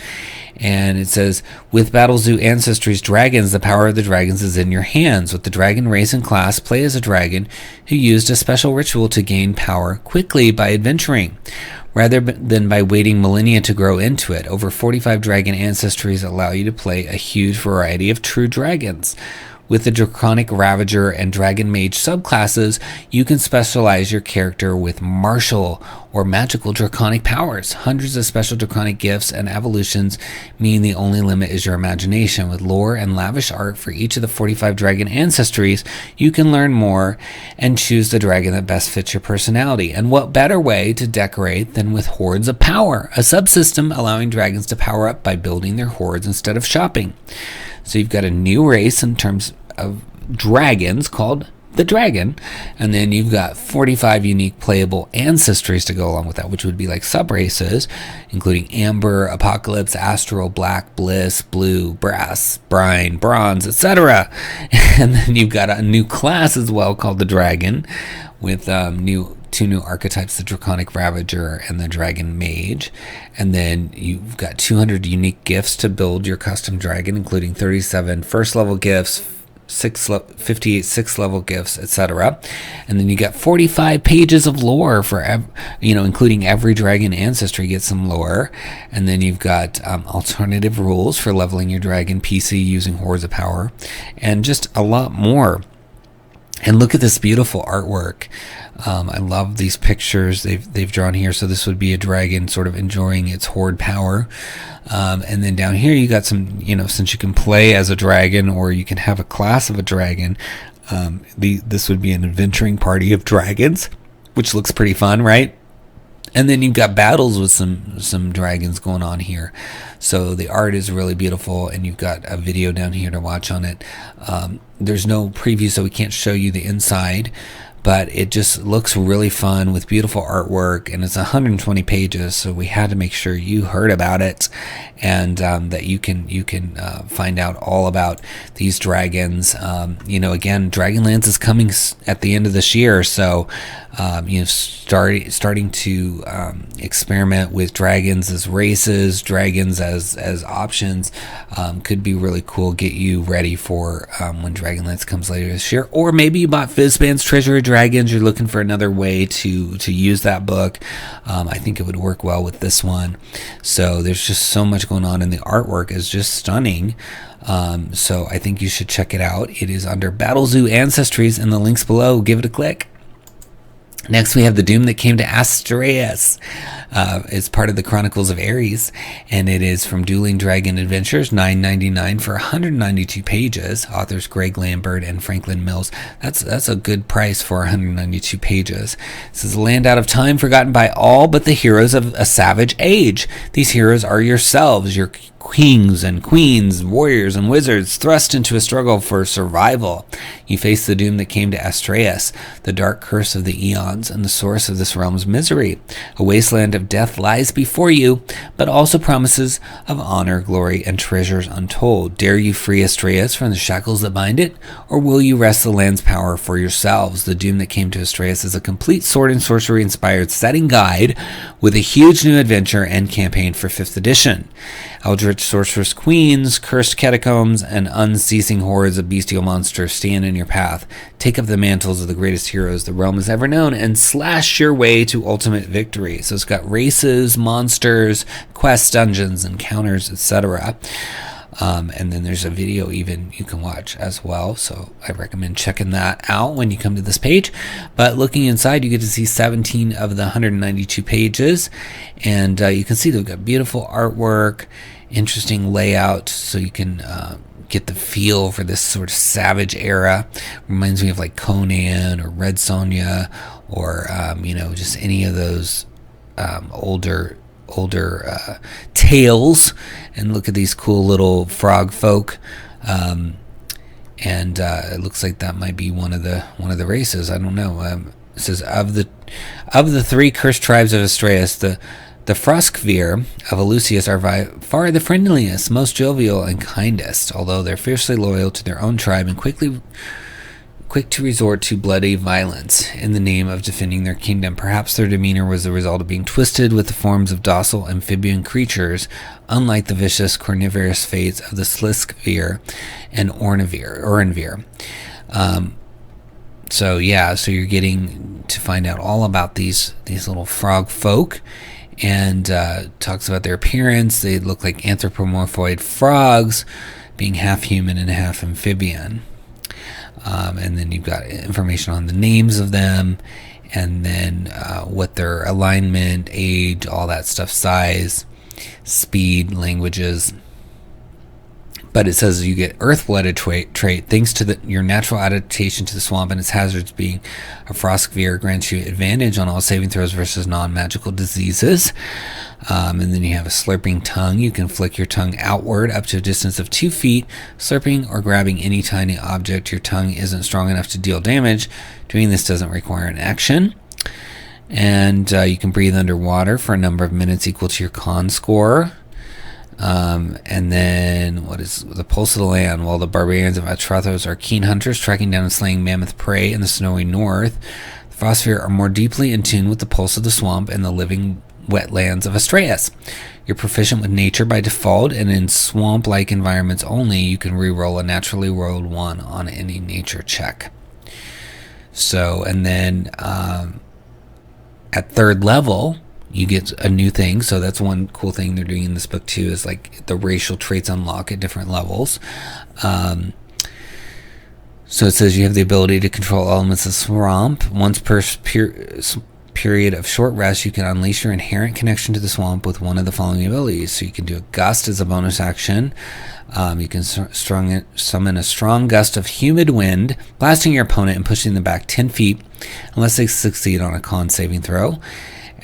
And it says, with Battlezoo Ancestries Dragons, the power of the dragons is in your hands. With the dragon race and class, play as a dragon who used a special ritual to gain power quickly by adventuring, rather than by waiting millennia to grow into it. Over 45 dragon ancestries allow you to play a huge variety of true dragons. With the Draconic Ravager and Dragon Mage subclasses, you can specialize your character with martial or magical draconic powers. Hundreds of special draconic gifts and evolutions mean the only limit is your imagination. With lore and lavish art for each of the 45 dragon ancestries, you can learn more and choose the dragon that best fits your personality. And what better way to decorate than with Hordes of Power, a subsystem allowing dragons to power up by building their hordes instead of shopping. So you've got a new race in terms of dragons called the Dragon, and then you've got 45 unique playable ancestries to go along with that, which would be like sub-races, including Amber, Apocalypse, Astral, Black, Bliss, Blue, Brass, Brine, Bronze, etc. And then you've got a new class as well called the Dragon, with two new archetypes, the Draconic Ravager and the Dragon Mage. And then you've got 200 unique gifts to build your custom dragon, including 37 first level gifts, 58 6th level gifts, etc. And then you got 45 pages of lore for including every dragon ancestry gets some lore. And then you've got alternative rules for leveling your dragon PC using Hordes of Power, and just a lot more. And look at this beautiful artwork. I love these pictures they've drawn here. So this would be a dragon sort of enjoying its horde power. And then down here you got some, since you can play as a dragon or you can have a class of a dragon, this would be an adventuring party of dragons, which looks pretty fun, right? And then you've got battles with some dragons going on here. So the art is really beautiful, and you've got a video down here to watch on it. There's no preview, so we can't show you the inside, but it just looks really fun with beautiful artwork, and it's 120 pages, so we had to make sure you heard about it, and that you can find out all about these dragons. Again, Dragonlance is coming at the end of this year, so starting to experiment with dragons as races, dragons as options, could be really cool. Get you ready for when Dragonlance comes later this year. Or maybe you bought Fizban's Treasure of Dragons. You're looking for another way to use that book. I think it would work well with this one. So there's just so much going on, and the artwork is just stunning. So I think you should check it out. It is under Battlezoo Ancestries in the links below. Give it a click. Next, we have The Doom That Came to Astraeus. It's part of the Chronicles of Aeres, and it is from Dueling Dragon Adventures, $9.99 for 192 pages. Authors Greg Lambert and Franklin Mills. That's a good price for 192 pages. This is a land out of time, forgotten by all but the heroes of a savage age. These heroes are yourselves, your kings and queens, warriors and wizards, thrust into a struggle for survival. You face the doom that came to Astraeus, the dark curse of the eons and the source of this realm's misery. A wasteland of death lies before you, but also promises of honor, glory, and treasures untold. Dare you free Astraeus from the shackles that bind it, or will you wrest the land's power for yourselves? The Doom That Came to Astraeus is a complete sword and sorcery inspired setting guide with a huge new adventure and campaign for 5th edition. Eldritch sorceress queens, cursed catacombs, and unceasing hordes of bestial monsters stand in your path. Take up the mantles of the greatest heroes the realm has ever known and slash your way to ultimate victory. So it's got races, monsters, quests, dungeons, encounters, etc. And then there's a video even you can watch as well, so I recommend checking that out when you come to this page. But looking inside, you get to see 17 of the 192 pages, and you can see they've got beautiful artwork, interesting layout, so you can get the feel for this sort of savage era. Reminds me of like Conan or Red Sonja, or just any of those older tales. And look at these cool little frog folk, and it looks like that might be one of the races. I don't know. It says of the 3 cursed tribes of Astraeus, the Frostvir of Eleusis are by far the friendliest, most jovial, and kindest, although they're fiercely loyal to their own tribe and quick to resort to bloody violence in the name of defending their kingdom. Perhaps their demeanor was the result of being twisted with the forms of docile amphibian creatures, unlike the vicious carnivorous fates of the Sliskvir and Orenvir. So you're getting to find out all about these little frog folk, and talks about their appearance. They look like anthropomorphoid frogs, being half human and half amphibian. And then you've got information on the names of them, and then what their alignment, age, all that stuff, size, speed, languages. But it says you get earth-blooded trait thanks to your natural adaptation to the swamp and its hazards. Being a Frostvir grants you advantage on all saving throws versus non-magical diseases. And then you have a slurping tongue. You can flick your tongue outward up to a distance of 2 feet, slurping or grabbing any tiny object. Your tongue isn't strong enough to deal damage. Doing this doesn't require an action. And you can breathe underwater for a number of minutes equal to your con score. And then what is the pulse of the land? While the barbarians of Atrathos are keen hunters tracking down and slaying mammoth prey in the snowy north, the Frostvir are more deeply in tune with the pulse of the swamp and the living wetlands of Astraeus. You're proficient with nature by default, and in swamp-like environments only, you can re-roll a naturally rolled 1 on any nature check. So, and then at 3rd level, you get a new thing. So that's one cool thing they're doing in this book too, is like the racial traits unlock at different levels. So it says you have the ability to control elements of swamp. Once per period of short rest, you can unleash your inherent connection to the swamp with one of the following abilities. So you can do a gust as a bonus action. You can summon a strong gust of humid wind, blasting your opponent and pushing them back 10 feet unless they succeed on a con saving throw.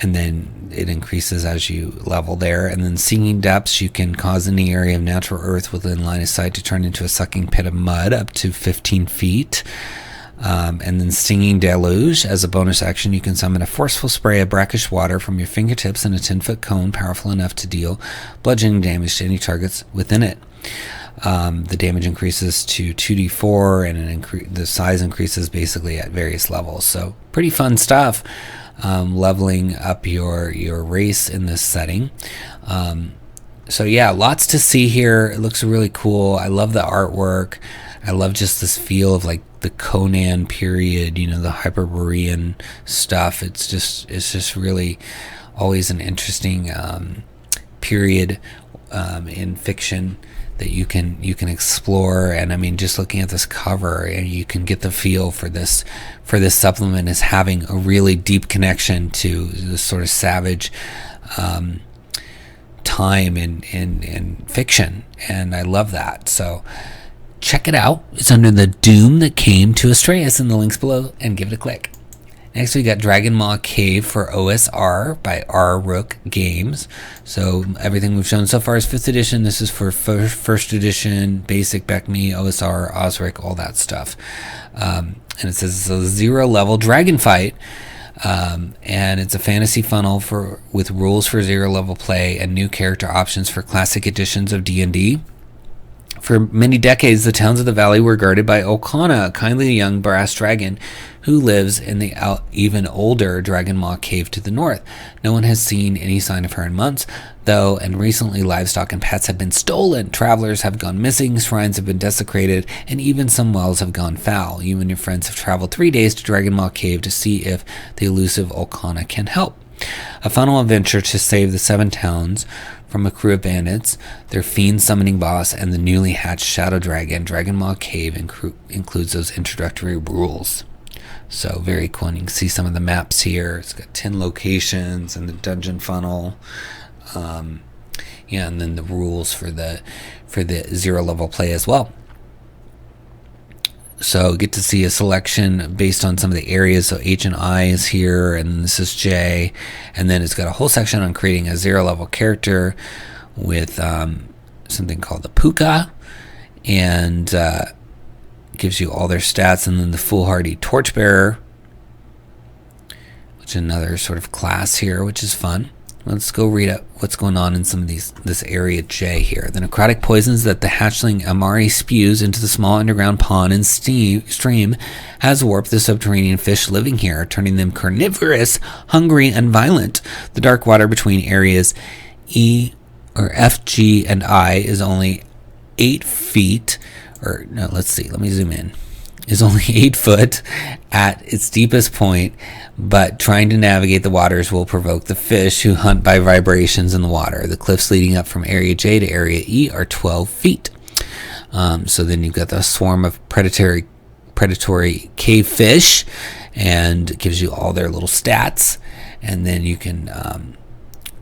And then it increases as you level there. And then Singing Depths, you can cause any area of natural earth within line of sight to turn into a sucking pit of mud up to 15 feet. And then Stinging Deluge, as a bonus action, you can summon a forceful spray of brackish water from your fingertips in a 10-foot cone powerful enough to deal bludgeoning damage to any targets within it. The damage increases to 2d4, and the size increases basically at various levels. So pretty fun stuff, leveling up your race in this setting. So yeah, lots to see here. It looks really cool. I love the artwork. I love just this feel of like the Conan period, the Hyperborean stuff. It's just really always an interesting period in fiction that you can explore. And I mean, just looking at this cover, and you can get the feel for this supplement as having a really deep connection to this sort of savage time in fiction, and I love that. So check it out. It's under the Doom That Came to Astraeus in the links below, and give it a click. Next, we got Dragonmaw Cave for OSR by Rook Games. So everything we've shown so far is 5th edition. This is for first edition, basic, BECMI, OSR, Osric, all that stuff. And it says it's a 0-level dragon fight. And it's a fantasy funnel with rules for 0-level play and new character options for classic editions of D&D. For many decades, the towns of the valley were guarded by 𝙁𝙤𝙤𝙀, a kindly young brass dragon who lives in the even older Dragonmaw Cave to the north. No one has seen any sign of her in months, though, and recently livestock and pets have been stolen. Travelers have gone missing, shrines have been desecrated, and even some wells have gone foul. You and your friends have traveled 3 days to Dragonmaw Cave to see if the elusive 𝙁𝙁𝙤𝙀 can help. A final adventure to save the 7 towns from a crew of bandits, their fiend summoning boss, and the newly hatched shadow dragon. Dragonmaw Cave includes those introductory rules. So very cool. And you can see some of the maps here. It's got 10 locations and the dungeon funnel. And then the rules for the 0-level play as well. So get to see a selection based on some of the areas. So H and I is here, and this is J, and then it's got a whole section on creating a 0-level character with something called the Puka, and gives you all their stats, and then the foolhardy torchbearer, which is another sort of class here, which is fun. Let's go read up what's going on in some of this area J here. The necrotic poisons that the hatchling Amari spews into the small underground pond and stream has warped the subterranean fish living here, turning them carnivorous, hungry, and violent. The dark water between areas F, G, and I is only 8 feet, or no, let's see, let me zoom in. Is only 8 foot at its deepest point, but trying to navigate the waters will provoke the fish, who hunt by vibrations in the water. The cliffs leading up from Area J to Area E are 12 feet. So then you've got the swarm of predatory cave fish, and it gives you all their little stats, and then you can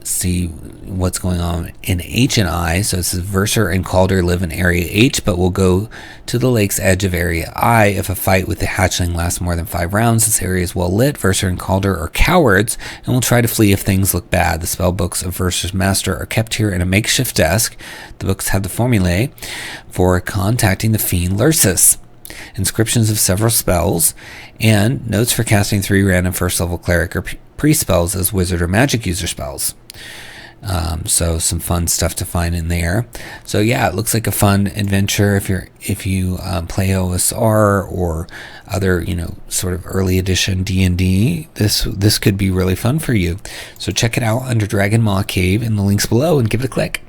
see what's going on in H and I. So it says Verser and Calder live in Area H, but will go to the lake's edge of Area I if a fight with the hatchling lasts more than 5 rounds. This area is well lit. Verser and Calder are cowards and will try to flee if things look bad. The spell books of Verser's master are kept here in a makeshift desk. The books have the formulae for contacting the fiend Lursus, inscriptions of several spells, and notes for casting 3 random first-level cleric or priest spells as wizard or magic user spells. So some fun stuff to find in there. So yeah, it looks like a fun adventure if you play OSR or other sort of early edition D&D. This could be really fun for you. So check it out under Dragonmaw Cave in the links below and give it a click.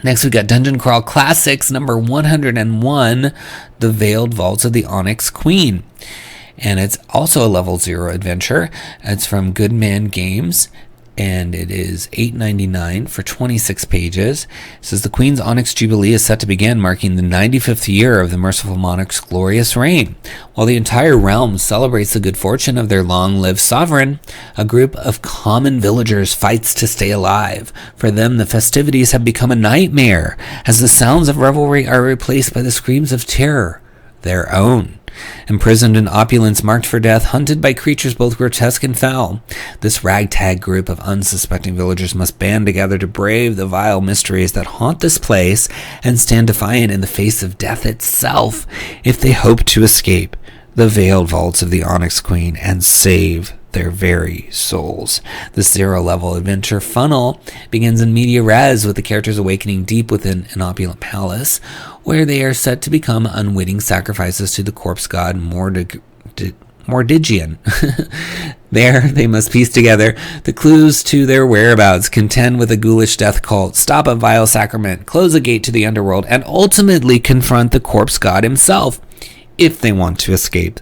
Next, we got Dungeon Crawl Classics number 101, The Veiled Vaults of the Onyx Queen. And it's also a level 0 adventure. It's from Goodman Games, and it is $8.99 for 26 pages. It says the Queen's Onyx Jubilee is set to begin, marking the 95th year of the Merciful Monarch's glorious reign. While the entire realm celebrates the good fortune of their long-lived sovereign, a group of common villagers fights to stay alive. For them, the festivities have become a nightmare, as the sounds of revelry are replaced by the screams of terror, their own. Imprisoned in opulence, marked for death, hunted by creatures both grotesque and foul, this ragtag group of unsuspecting villagers must band together to brave the vile mysteries that haunt this place and stand defiant in the face of death itself if they hope to escape the veiled vaults of the Onyx Queen and save their very souls. The 0-level adventure funnel begins in media res, with the characters awakening deep within an opulent palace, where they are set to become unwitting sacrifices to the corpse god Mordenheim. There, they must piece together the clues to their whereabouts, contend with a ghoulish death cult, stop a vile sacrament, close a gate to the underworld, and ultimately confront the corpse god himself, if they want to escape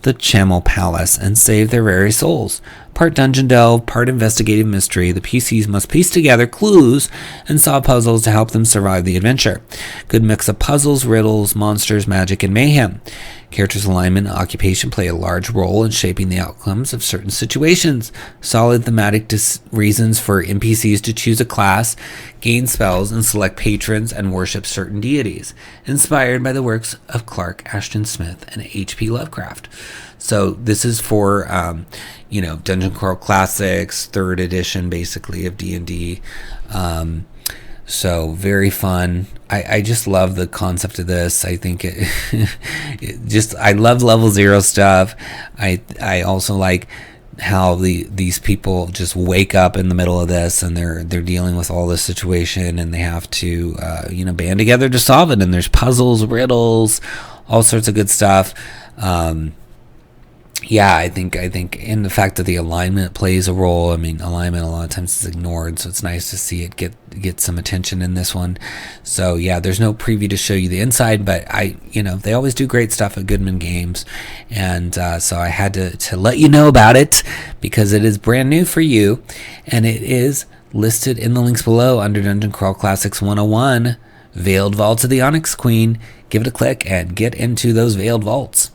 the 𝙬𝙤𝙦 Palace and save their very souls. Part dungeon delve, part investigative mystery, the PCs must piece together clues and solve puzzles to help them survive the adventure. Good mix of puzzles, riddles, monsters, magic, and mayhem. Characters' alignment and occupation play a large role in shaping the outcomes of certain situations. Solid thematic reasons for NPCs to choose a class, gain spells, and select patrons and worship certain deities, inspired by the works of Clark Ashton Smith and H.P. Lovecraft. So this is for, Dungeon Crawl Classics, 3rd edition, basically, of D&D. So very fun. I just love the concept of this. I think I love level 0 stuff. I also like how these people just wake up in the middle of this, and they're dealing with all this situation, and they have to band together to solve it. And there's puzzles, riddles, all sorts of good stuff. I think in the fact that the alignment plays a role. I mean, alignment a lot of times is ignored, so it's nice to see it get some attention in this one. So yeah, there's no preview to show you the inside, but they always do great stuff at Goodman Games, and so I had to let you know about it because it is brand new for you, and it is listed in the links below under Dungeon Crawl Classics 101, Veiled Vaults of the Onyx Queen. Give it a click and get into those Veiled Vaults.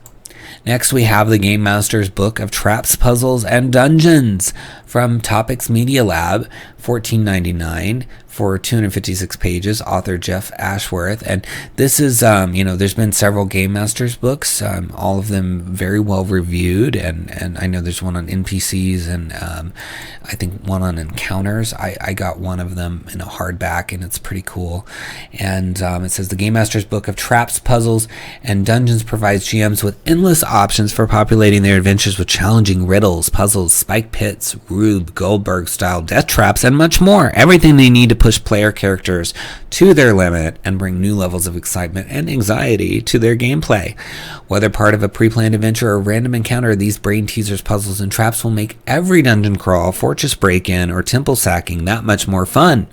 Next, we have the Game Master's Book of Traps, Puzzles, and Dungeons from Topics Media Lab, $14.99 for 256 pages, author Jeff Ashworth. And this is, there's been several Game Masters books, all of them very well reviewed. And I know there's one on NPCs and I think one on encounters. I got one of them in a hardback, and it's pretty cool. And it says the Game Master's Book of Traps, Puzzles, and Dungeons provides GMs with endless options for populating their adventures with challenging riddles, puzzles, spike pits, Rube Goldberg-style death traps, and much more. Everything they need to push player characters to their limit and bring new levels of excitement and anxiety to their gameplay. Whether part of a pre-planned adventure or random encounter, these brain teasers, puzzles, and traps will make every dungeon crawl, fortress break-in, or temple sacking that much more fun.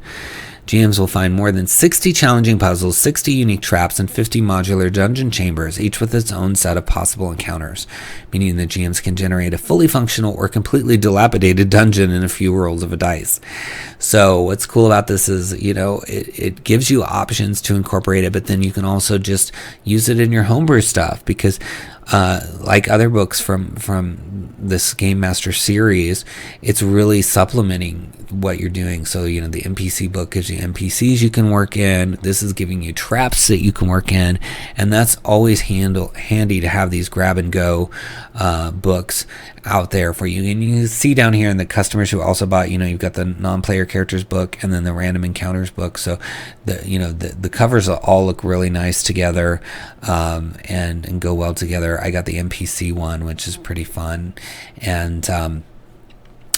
GMs will find more than 60 challenging puzzles, 60 unique traps, and 50 modular dungeon chambers, each with its own set of possible encounters, meaning that GMs can generate a fully functional or completely dilapidated dungeon in a few rolls of a dice. So what's cool about this is, it gives you options to incorporate it, but then you can also just use it in your homebrew stuff, because like other books from this Game Master series, it's really supplementing what you're doing. So, the NPC book gives you NPCs you can work in. This is giving you traps that you can work in, and that's always handy to have these grab and go books out there for you. And you can see down here in the customers who also bought, you've got the non-player characters book and then the random encounters book. So the covers all look really nice together and go well together. I got the NPC one, which is pretty fun, and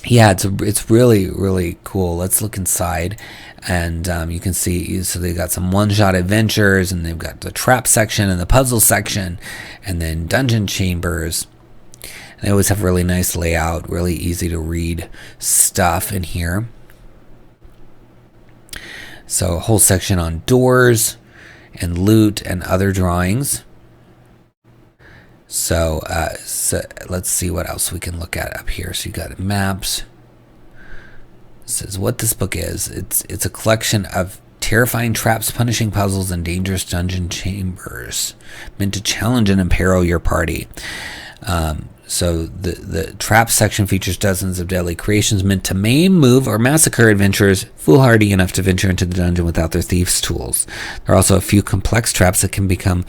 it's really, really cool. Let's look inside, and you can see, so they got some one-shot adventures, and they've got the trap section and the puzzle section, and then dungeon chambers. They always have really nice layout, really easy to read stuff in here. So a whole section on doors and loot and other drawings. So let's see what else we can look at up here. So you got maps. It says what this book is. It's a collection of terrifying traps, punishing puzzles, and dangerous dungeon chambers meant to challenge and imperil your party. So the trap section features dozens of deadly creations meant to maim, move, or massacre adventurers foolhardy enough to venture into the dungeon without their thieves' tools. There are also a few complex traps that can become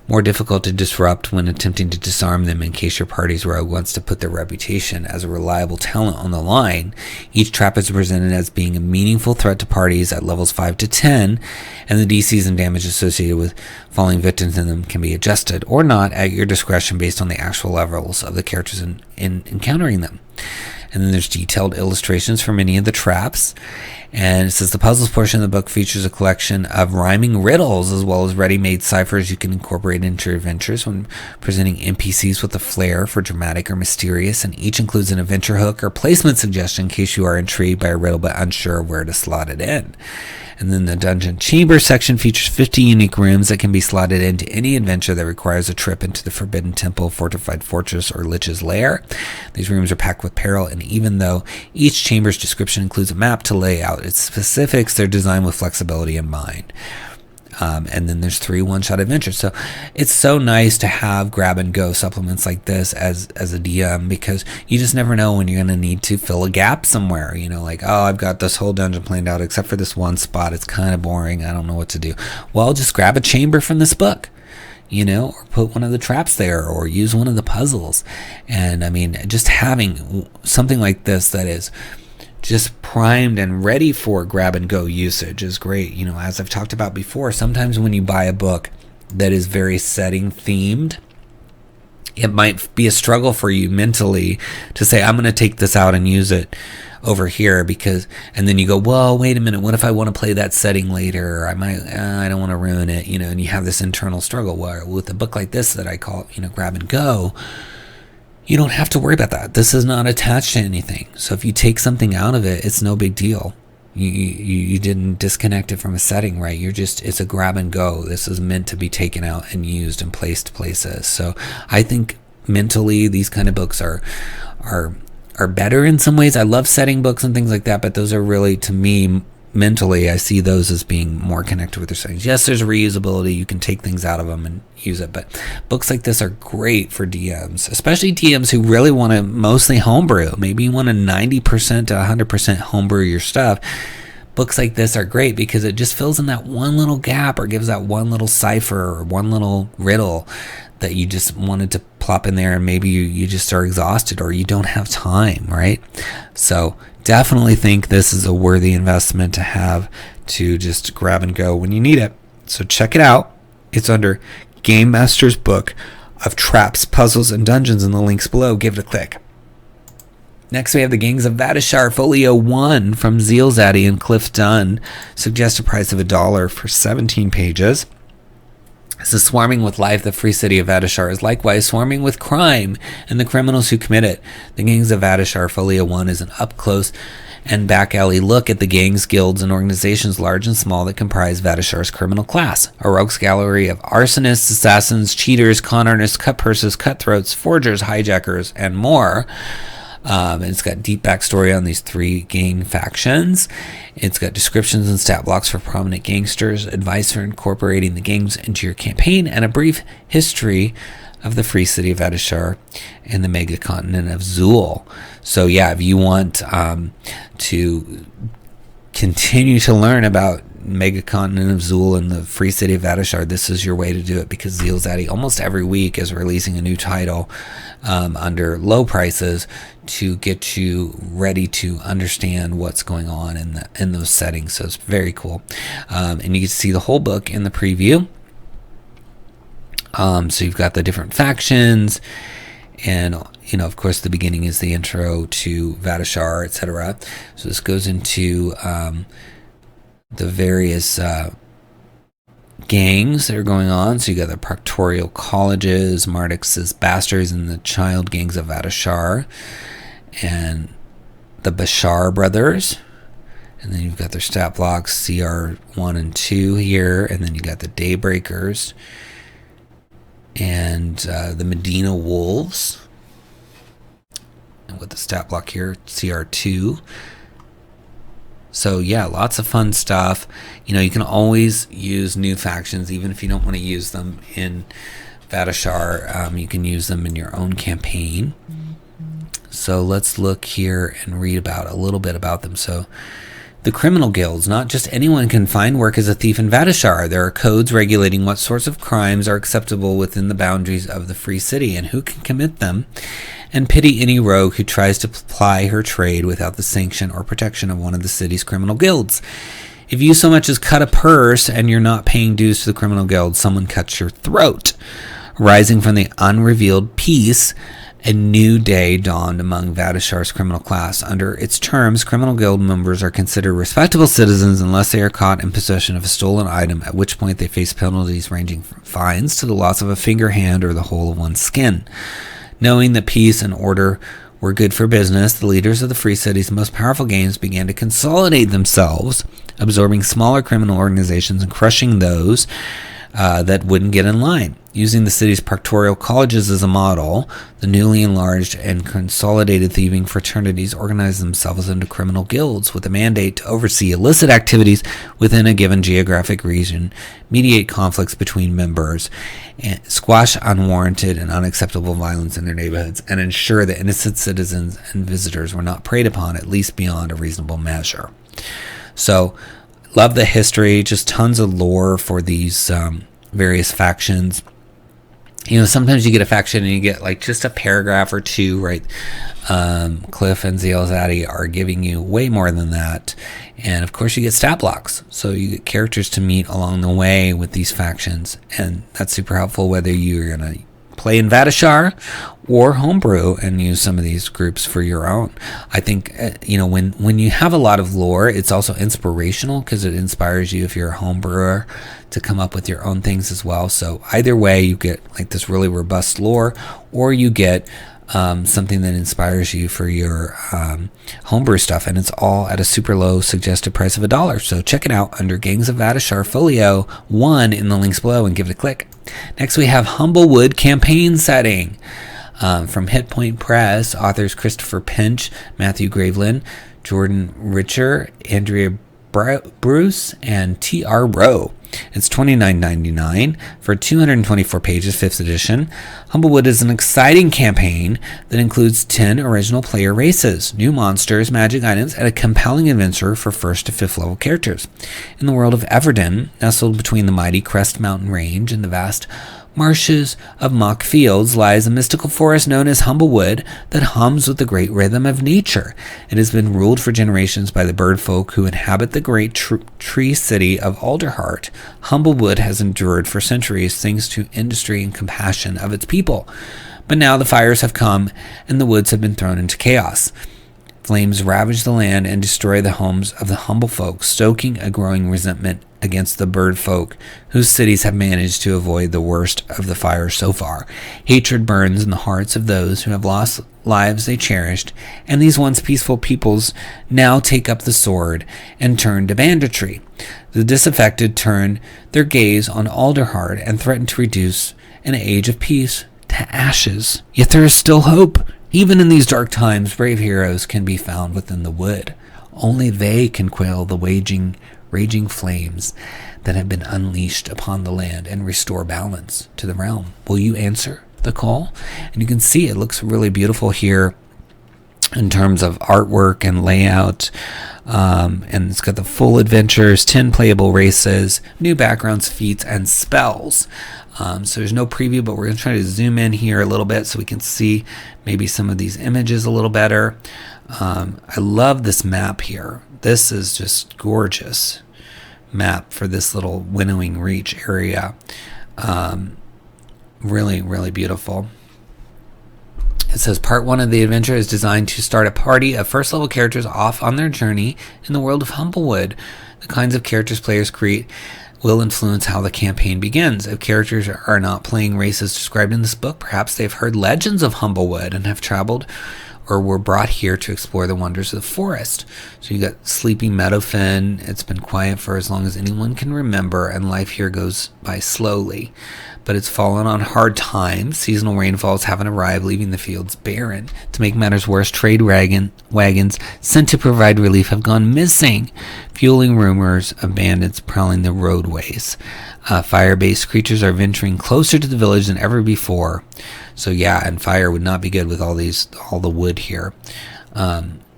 more difficult to disrupt when attempting to disarm them in case your party's rogue wants to put their reputation as a reliable talent on the line. Each trap is presented as being a meaningful threat to parties at levels 5 to 10, and the DCs and damage associated with falling victim to them can be adjusted or not at your discretion based on the actual levels of the characters in encountering them. And then there's detailed illustrations for many of the traps. And it says the puzzles portion of the book features a collection of rhyming riddles as well as ready-made ciphers you can incorporate into your adventures when presenting NPCs with a flair for dramatic or mysterious, and each includes an adventure hook or placement suggestion in case you are intrigued by a riddle but unsure where to slot it in. And then the Dungeon Chamber section features 50 unique rooms that can be slotted into any adventure that requires a trip into the Forbidden Temple, Fortified Fortress, or Lich's Lair. These rooms are packed with peril, and even though each chamber's description includes a map to lay out its specifics, they're designed with flexibility in mind. And then there's 3 one-shot adventures. So it's so nice to have grab-and-go supplements like this as a DM, because you just never know when you're going to need to fill a gap somewhere. You know, like, oh, I've got this whole dungeon planned out except for this one spot. It's kind of boring. I don't know what to do. Well, just grab a chamber from this book, you know, or put one of the traps there, or use one of the puzzles. And, I mean, just having something like this that is just primed and ready for grab and go usage is great. You know, as I've talked about before, sometimes when you buy a book that is very setting themed, it might be a struggle for you mentally to say, I'm going to take this out and use it over here, because, and then you go, well, wait a minute, what if I want to play that setting later? I don't want to ruin it, you know, and you have this internal struggle. Where with a book like this that I call, you know, grab and go, you don't have to worry about that. This is not attached to anything. So if you take something out of it, it's no big deal. You didn't disconnect it from a setting, right? It's a grab and go. This is meant to be taken out and used and placed places. So I think mentally these kind of books are better in some ways. I love setting books and things like that, but those are really, to me, mentally, I see those as being more connected with their settings. Yes, there's reusability. You can take things out of them and use it, but books like this are great for DMs, especially DMs who really want to mostly homebrew. Maybe you want to 90% to 100% homebrew your stuff. Books like this are great because it just fills in that one little gap, or gives that one little cipher or one little riddle that you just wanted to plop in there, and maybe you just are exhausted or you don't have time, right? So definitely think this is a worthy investment to have, to just grab and go when you need it. So check it out. It's under Game Master's Book of Traps, Puzzles, and Dungeons in the links below. Give it a click. Next, we have the Gangs of Vadashar Folio 1 from 𝙤𝙤𝙬𝙯 and Cliff Dunn. Suggested price of $1 for 17 pages. This is swarming with life. The free city of Vadashar is likewise swarming with crime and the criminals who commit it. The Gangs of Vadashar Folio 1 is an up-close and back-alley look at the gangs, guilds, and organizations large and small that comprise Vadashar's criminal class. A rogues gallery of arsonists, assassins, cheaters, con artists, cut purses, cutthroats, forgers, hijackers, and more. And it's got deep backstory on these 3 gang factions. It's got descriptions and stat blocks for prominent gangsters, advice for incorporating the gangs into your campaign, and a brief history of the free city of Vadashar and the mega continent of Xul. So yeah, if you want to continue to learn about mega continent of Xul and the free city of Vadashar, this is your way to do it, because 𝙤𝙤𝙬𝙯 almost every week is releasing a new title under low prices to get you ready to understand what's going on in those settings. So it's very cool. And you can see the whole book in the preview. So you've got the different factions, and you know, of course, the beginning is the intro to Vadashar, etc. So this goes into the various gangs that are going on. So you got the Proctorial Colleges, Mardix's Bastards, and the Child Gangs of Vadashar, and the Bashar Brothers. And then you've got their stat blocks, CR 1 and 2 here, and then you got the Daybreakers and the Medina Wolves, and with the stat block here, CR2. So yeah, lots of fun stuff. You know, you can always use new factions, even if you don't want to use them in Vadashar. You can use them in your own campaign. So let's look here and read about a little bit about them. So the criminal guilds. Not just anyone can find work as a thief in Vadashar. There are codes regulating what sorts of crimes are acceptable within the boundaries of the free city and who can commit them, and pity any rogue who tries to ply her trade without the sanction or protection of one of the city's criminal guilds. If you so much as cut a purse and you're not paying dues to the criminal guild, someone cuts your throat. Rising from the unrevealed peace, a new day dawned among Vadashar's criminal class. Under its terms, criminal guild members are considered respectable citizens unless they are caught in possession of a stolen item, at which point they face penalties ranging from fines to the loss of a finger, hand, or the whole of one's skin. Knowing that peace and order were good for business, the leaders of the free city's most powerful gangs began to consolidate themselves, absorbing smaller criminal organizations and crushing those that wouldn't get in line. Using the city's proctorial colleges as a model, the newly enlarged and consolidated thieving fraternities organized themselves into criminal guilds with a mandate to oversee illicit activities within a given geographic region, mediate conflicts between members, and squash unwarranted and unacceptable violence in their neighborhoods, and ensure that innocent citizens and visitors were not preyed upon, at least beyond a reasonable measure. So, love the history, just tons of lore for these various factions. You know, sometimes you get a faction and you get like just a paragraph or two, right? Cliff and 𝙤𝙤𝙬𝙯 are giving you way more than that. And of course you get stat blocks. So you get characters to meet along the way with these factions. And that's super helpful whether you're going to play in Vadashar or homebrew and use some of these groups for your own. I think, when you have a lot of lore, it's also inspirational because it inspires you, if you're a homebrewer, to come up with your own things as well. So either way, you get like this really robust lore, or you get something that inspires you for your homebrew stuff, and it's all at a super low suggested price of $1. So check it out under Gangs of Vadashar Folio 1 in the links below and give it a click. Next we have Humblewood Campaign Setting from Hit Point Press. Authors Christopher Pinch, Matthew Graveland, Jordan Richer, Andrea Bruce, and T.R. Rowe. It's $29.99 for 224 pages, 5th edition. Humblewood is an exciting campaign that includes 10 original player races, new monsters, magic items, and a compelling adventure for 1st to 5th level characters. In the world of Everden, nestled between the mighty Crest Mountain Range and the vast marshes of Mock Fields, lies a mystical forest known as Humblewood that hums with the great rhythm of nature. It has been ruled for generations by the bird folk who inhabit the great tree city of Alderheart. Humblewood has endured for centuries thanks to industry and compassion of its people. But now the fires have come and the woods have been thrown into chaos. Flames ravage the land and destroy the homes of the humble folk, stoking a growing resentment against the bird folk whose cities have managed to avoid the worst of the fire so far. Hatred burns in the hearts of those who have lost lives they cherished, and these once peaceful peoples now take up the sword and turn to banditry. The disaffected turn their gaze on Alderheart and threaten to reduce an age of peace to ashes. Yet there is still hope. Even in these dark times, brave heroes can be found within the wood. Only they can quell the raging flames that have been unleashed upon the land and restore balance to the realm. Will you answer the call? And you can see it looks really beautiful here in terms of artwork and layout. And it's got the full adventures, 10 playable races, new backgrounds, feats, and spells. So there's no preview, but we're going to try to zoom in here a little bit so we can see maybe some of these images a little better. I love this map here. This is just gorgeous map for this little Winnowing Reach area. Really, really beautiful. It says part 1 of the adventure is designed to start a party of first level characters off on their journey in the world of Humblewood. The kinds of characters players create will influence how the campaign begins. If characters are not playing races described in this book, perhaps they've heard legends of Humblewood and have traveled or were brought here to explore the wonders of the forest. So you got Sleepy Meadowfen. It's been quiet for as long as anyone can remember, and life here goes by slowly. But it's fallen on hard times. Seasonal rainfalls haven't arrived, leaving the fields barren. To make matters worse, trade wagons sent to provide relief have gone missing, fueling rumors of bandits prowling the roadways. Fire-based creatures are venturing closer to the village than ever before. So yeah, and fire would not be good with all the wood here.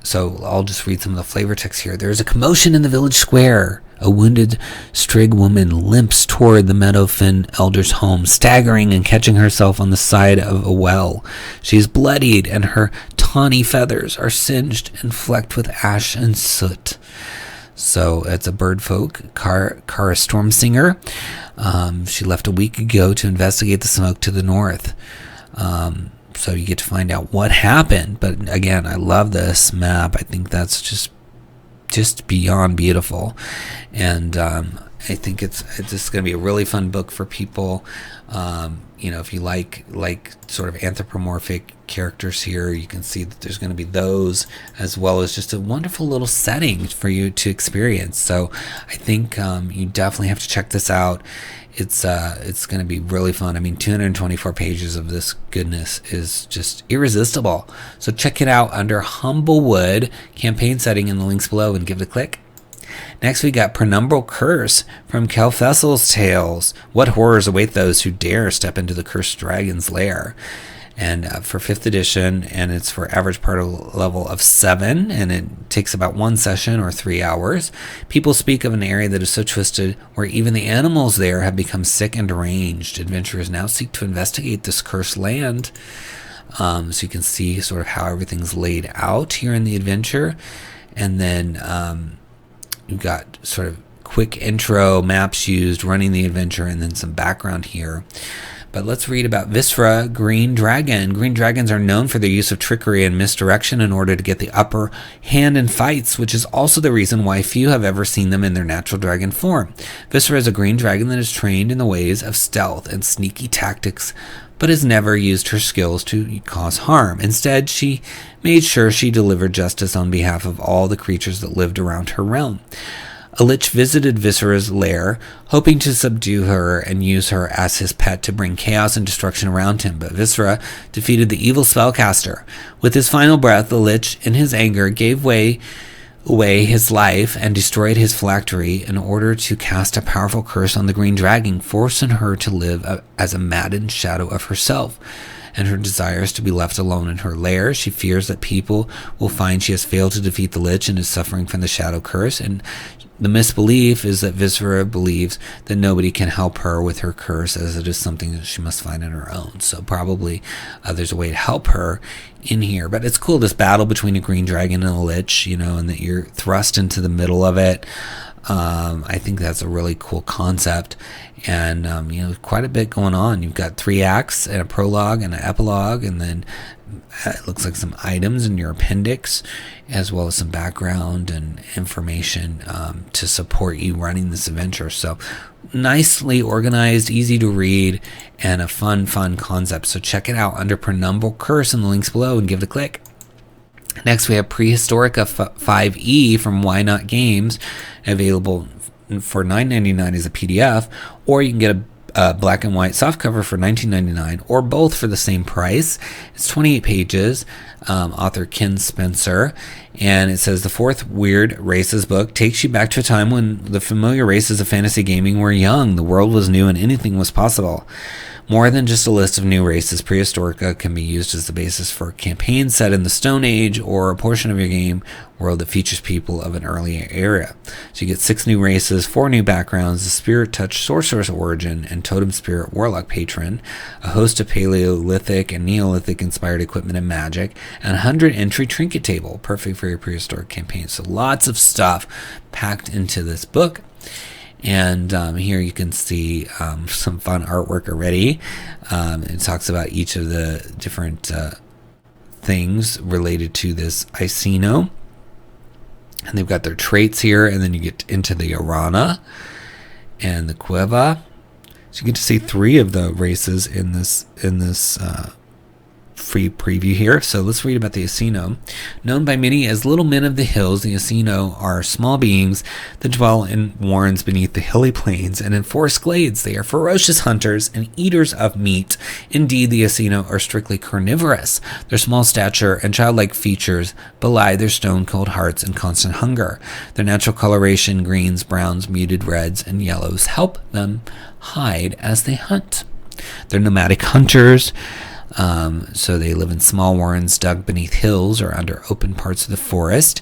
So I'll just read some of the flavor text here. There is a commotion in the village square. A wounded Strigg woman limps toward the Meadowfen elder's home, staggering and catching herself on the side of a well. She is bloodied, and her tawny feathers are singed and flecked with ash and soot. So it's a bird folk, Kara Stormsinger. She left a week ago to investigate the smoke to the north. So you get to find out what happened. But again, I love this map. I think that's just beyond beautiful. And I think it's just going to be a really fun book for people. If you like sort of anthropomorphic characters here, you can see that there's going to be those, as well as just a wonderful little setting for you to experience. So I think you definitely have to check this out. It's going to be really fun. I mean, 224 pages of this goodness is just irresistible. So check it out under Humblewood Campaign Setting in the links below and give it a click. Next, we got Penumbral Curse from Kelfessel's Tales. What horrors await those who dare step into the cursed dragon's lair? And for 5th edition, and it's for average party level of 7, and it takes about 1 session or 3 hours. People speak of an area that is so twisted where even the animals there have become sick and deranged. Adventurers now seek to investigate this cursed land. So you can see sort of how everything's laid out here in the adventure. And then you've got sort of quick intro, maps used, running the adventure, and then some background here. But let's read about Viscera, Green Dragon. Green dragons are known for their use of trickery and misdirection in order to get the upper hand in fights, which is also the reason why few have ever seen them in their natural dragon form. Viscera is a green dragon that is trained in the ways of stealth and sneaky tactics, but has never used her skills to cause harm. Instead, she made sure she delivered justice on behalf of all the creatures that lived around her realm. A lich visited Viscera's lair, hoping to subdue her and use her as his pet to bring chaos and destruction around him, but Viscera defeated the evil spellcaster. With his final breath, the lich, in his anger, gave away his life and destroyed his phylactery in order to cast a powerful curse on the green dragon, forcing her to live as a maddened shadow of herself. And her desires to be left alone in her lair. She fears that people will find she has failed to defeat the lich and is suffering from the shadow curse. And the misbelief is that Viscera believes that nobody can help her with her curse, as it is something that she must find on her own. So probably there's a way to help her in here. But it's cool, this battle between a green dragon and a lich, and that you're thrust into the middle of it. I think that's a really cool concept, and quite a bit going on. You've got 3 acts and a prologue and an epilogue, and then it looks like some items in your appendix, as well as some background and information to support you running this adventure. So nicely organized, easy to read, and a fun concept. So check it out under Penumbral Curse in the links below and give it a click. Next, we have Prehistorica 5e from Why Not Games, available for $9.99 as a PDF, or you can get a black and white softcover for $19.99, or both for the same price. It's 28 pages, author Ken Spencer, and it says the 4th Weird Races book takes you back to a time when the familiar races of fantasy gaming were young, the world was new, and anything was possible. More than just a list of new races, Prehistorica can be used as the basis for a campaign set in the Stone Age or a portion of your game world that features people of an earlier era. So you get 6 new races, 4 new backgrounds, the Spirit Touch Sorcerer's Origin and Totem Spirit Warlock Patron, a host of Paleolithic and Neolithic inspired equipment and magic, and a 100 entry trinket table, perfect for your prehistoric campaign. So lots of stuff packed into this book. And here you can see some fun artwork already. It talks about each of the different things related to this Iceno. And they've got their traits here, and then you get into the Arana and the Cueva. So you get to see 3 of the races in this free preview here. So let's read about the Iceno. Known by many as little men of the hills, the Iceno are small beings that dwell in warrens beneath the hilly plains and in forest glades. They are ferocious hunters and eaters of meat. Indeed, the Iceno are strictly carnivorous. Their small stature and childlike features belie their stone-cold hearts and constant hunger. Their natural coloration, greens, browns, muted reds, and yellows, help them hide as they hunt. They're nomadic hunters, So they live in small warrens dug beneath hills or under open parts of the forest.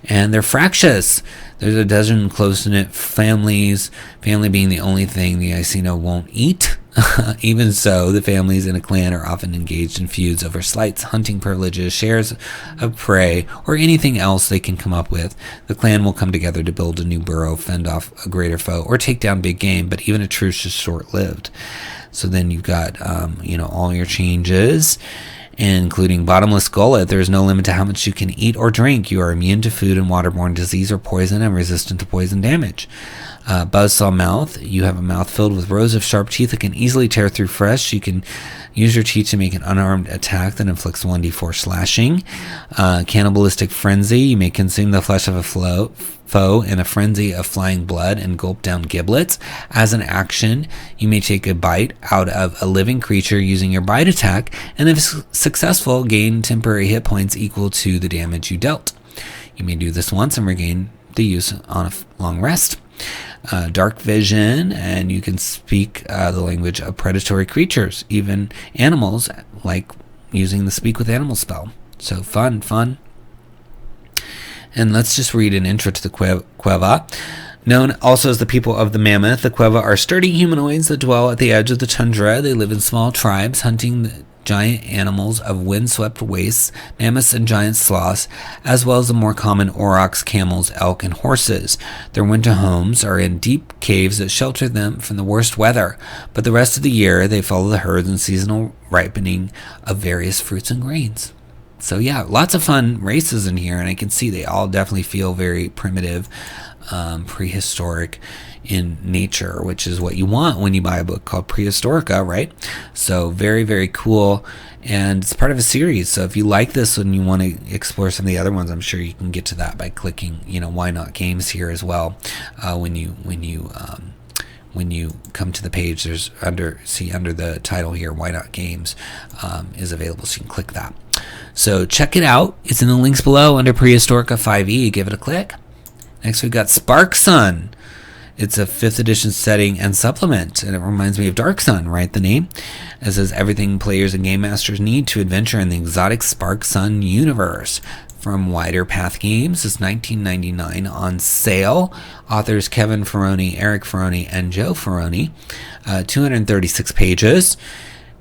And they're fractious. There's a dozen close-knit families, family being the only thing the Iceno won't eat. Even so, the families in a clan are often engaged in feuds over slights, hunting privileges, shares of prey, or anything else they can come up with. The clan will come together to build a new burrow, fend off a greater foe, or take down big game, but even a truce is short-lived. So then you've got, all your changes, including bottomless gullet. There is no limit to how much you can eat or drink. You are immune to food and waterborne disease or poison and resistant to poison damage. Buzzsaw mouth. You have a mouth filled with rows of sharp teeth that can easily tear through flesh. You can use your teeth to make an unarmed attack that inflicts 1d4 slashing. Cannibalistic frenzy. You may consume the flesh of a foe in a frenzy of flying blood and gulp down giblets. As an action, you may take a bite out of a living creature using your bite attack, and if successful, gain temporary hit points equal to the damage you dealt. You may do this once and regain the use on a long rest. Dark vision, and you can speak the language of predatory creatures, even animals, like using the speak with animals spell. So fun. And let's just read an intro to the Quiva. Known also as the people of the Mammoth, the Quiva are sturdy humanoids that dwell at the edge of the tundra. They live in small tribes, hunting the giant animals of windswept wastes, mammoths and giant sloths, as well as the more common aurochs, camels, elk, and horses. Their winter homes are in deep caves that shelter them from the worst weather, but the rest of the year they follow the herds and seasonal ripening of various fruits and grains. So yeah, lots of fun races in here, and I can see they all definitely feel very primitive, prehistoric in nature, which is what you want when you buy a book called Prehistorica, right? So very, very cool, and it's part of a series. So if you like this and you want to explore some of the other ones, I'm sure you can get to that by clicking, Why Not Games here as well. When you come to the page, there's under the title here, Why Not Games, is available, so you can click that. So check it out. It's in the links below under Prehistorica 5e. Give it a click. Next, we've got Spark Sun. It's a 5th edition setting and supplement, and it reminds me of Dark Sun, right? The name. It says everything players and game masters need to adventure in the exotic Spark Sun universe. From Wider Path Games, it's $19.99 on sale. Authors Kevin Ferroni, Eric Ferroni, and Joe Ferroni. 236 pages.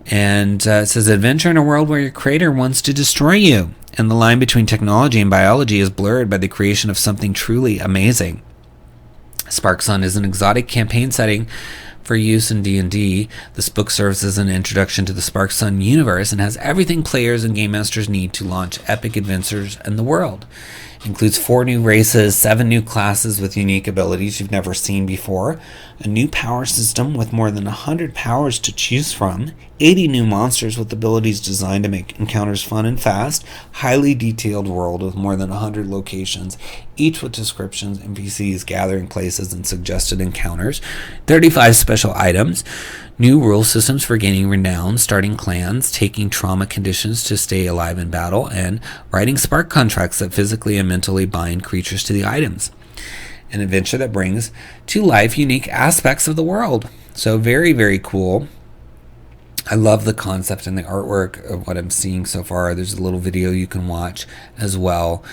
And it says, adventure in a world where your creator wants to destroy you. And the line between technology and biology is blurred by the creation of something truly amazing. Spark Sun is an exotic campaign setting for use in D&D. This book serves as an introduction to the Spark Sun universe and has everything players and game masters need to launch epic adventures in the world. It includes 4 new races, 7 new classes with unique abilities you've never seen before, a new power system with more than 100 powers to choose from, 80 new monsters with abilities designed to make encounters fun and fast, highly detailed world with more than 100 locations, each with descriptions, NPCs, gathering places, and suggested encounters, 35 special items, new rule systems for gaining renown, starting clans, taking trauma conditions to stay alive in battle, and writing spark contracts that physically and mentally bind creatures to the items. An adventure that brings to life unique aspects of the world. So very, very cool. I love the concept and the artwork of what I'm seeing so far. There's a little video you can watch as well.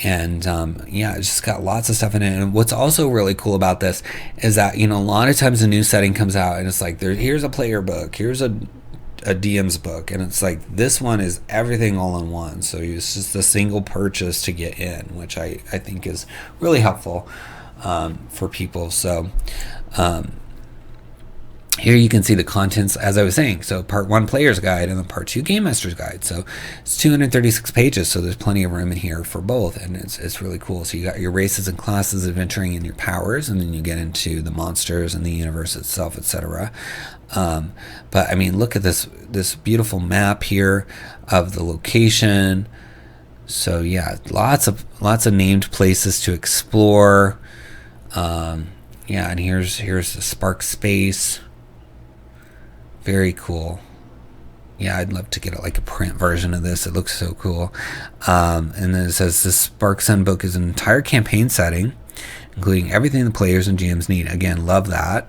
And it's just got lots of stuff in it. And what's also really cool about this is that, a lot of times a new setting comes out and it's like, here's a player book, here's a DM's book. And it's like, this one is everything all in one. So it's just a single purchase to get in, which I think is really helpful for people. So, here you can see the contents, as I was saying. So part 1 player's guide and the part 2 game master's guide. So it's 236 pages, so there's plenty of room in here for both, and it's really cool. So you got your races and classes adventuring in your powers, and then you get into the monsters and the universe itself, etc. But I mean, look at this beautiful map here of the location. So yeah, lots of named places to explore. And here's the Spark Space. Very cool. Yeah, I'd love to get a print version of this. It looks so cool. And then it says this Spark Sun book is an entire campaign setting, including everything the players and GMs need. Again, love that.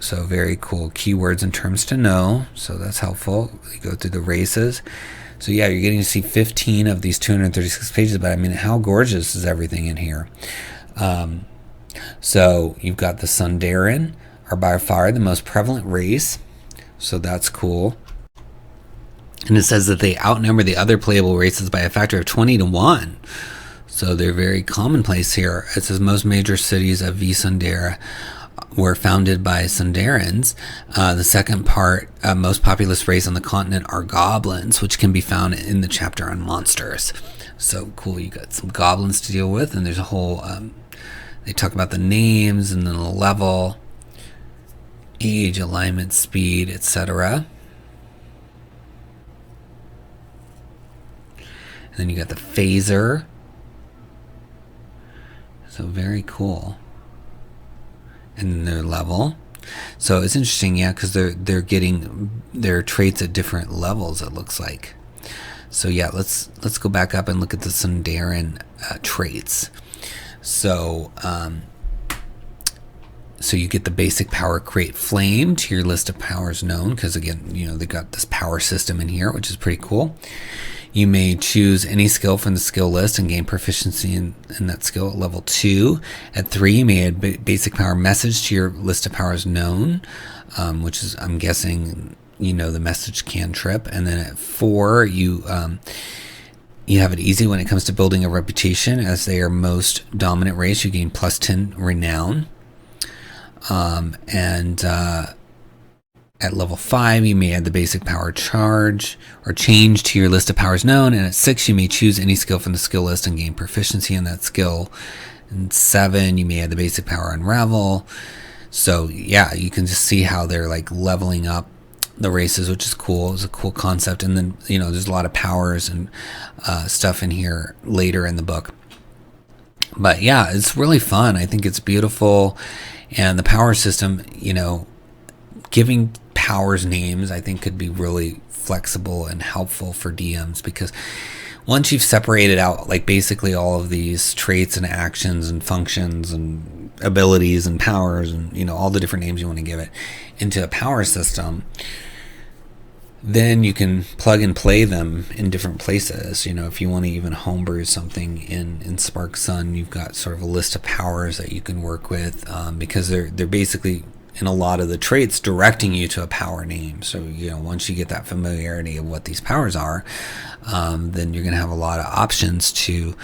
So very cool. Keywords and terms to know. So that's helpful. You go through the races. So yeah, you're getting to see 15 of these 236 pages, but I mean, how gorgeous is everything in here? So you've got the Sindarin are by far the most prevalent race. So that's cool. And it says that they outnumber the other playable races by a factor of 20 to 1. So they're very commonplace here. It says most major cities of Ysundera were founded by Sindarans. The second part, most populous race on the continent are goblins, which can be found in the chapter on monsters. So cool, you got some goblins to deal with, and there's a whole, they talk about the names and then the level, age, alignment, speed, etc. And then you got the phaser. So very cool. And their level. So it's interesting, yeah, because they're getting their traits at different levels, it looks like. So yeah, let's go back up and look at the Sindarin traits. So so you get the basic power, create flame, to your list of powers known, because again, you know, they got this power system in here, which is pretty cool. You may choose any skill from the skill list and gain proficiency in that skill at level 2. At 3, you may add basic power message to your list of powers known, which is, I'm guessing, you know, the message cantrip. And then at 4, you have it easy when it comes to building a reputation. As they are most dominant race, you gain plus 10 renown. At level 5, you may add the basic power charge or change to your list of powers known. And at 6, you may choose any skill from the skill list and gain proficiency in that skill. And 7, you may add the basic power unravel. So yeah, you can just see how they're like leveling up the races, which is cool. It's a cool concept. And then, you know, there's a lot of powers and stuff in here later in the book. But yeah, it's really fun. I think it's beautiful. And the power system, you know, giving powers names, I think, could be really flexible and helpful for DMs, because once you've separated out like basically all of these traits and actions and functions and abilities and powers and, you know, all the different names you want to give it into a power system, then you can plug and play them in different places. You know, if you want to even homebrew something in Spark Sun, you've got sort of a list of powers that you can work with, because they're basically, in a lot of the traits, directing you to a power name. So, you know, once you get that familiarity of what these powers are, then you're going to have a lot of options to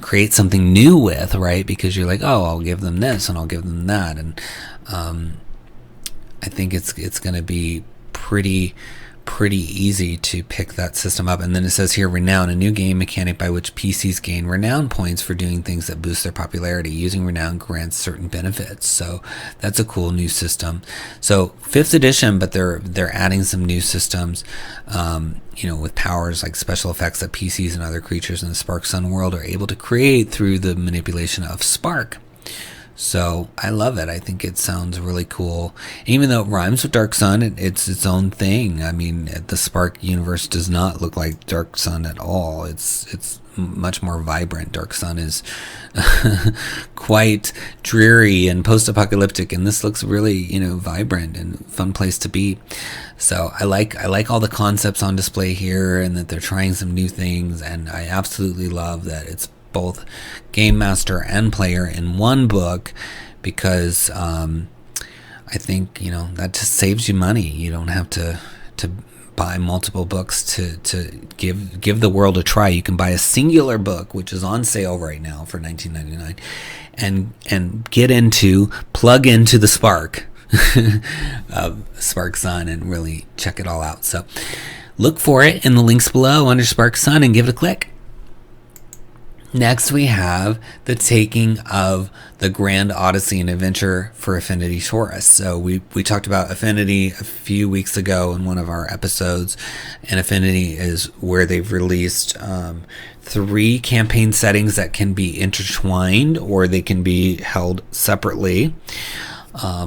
create something new with, right? Because you're like, oh, I'll give them this and I'll give them that. And I think it's going to be pretty easy to pick that system up. And then it says here, renown, a new game mechanic by which PCs gain renown points for doing things that boost their popularity. Using renown grants certain benefits. So that's a cool new system. So 5th edition, but they're adding some new systems, you know, with powers like special effects that PCs and other creatures in the Spark Sun world are able to create through the manipulation of Spark. So I love it. I think it sounds really cool. Even though it rhymes with Dark Sun, it's its own thing. I mean, the Spark universe does not look like Dark Sun at all. It's much more vibrant. Dark Sun is quite dreary and post-apocalyptic, and this looks really, you know, vibrant and fun place to be. So I like all the concepts on display here, and that they're trying some new things, and I absolutely love that it's both game master and player in one book, because I think, you know, that just saves you money. You don't have to buy multiple books to give the world a try. You can buy a singular book, which is on sale right now for $19.99, and plug into the Spark of Spark Sun and really check it all out. So look for it in the links below under Spark Sun and give it a click. Next, we have the taking of the Grand Odyssey, an adventure for Affinity Taurus. So we talked about Affinity a few weeks ago in one of our episodes, and Affinity is where they've released 3 campaign settings that can be intertwined, or they can be held separately,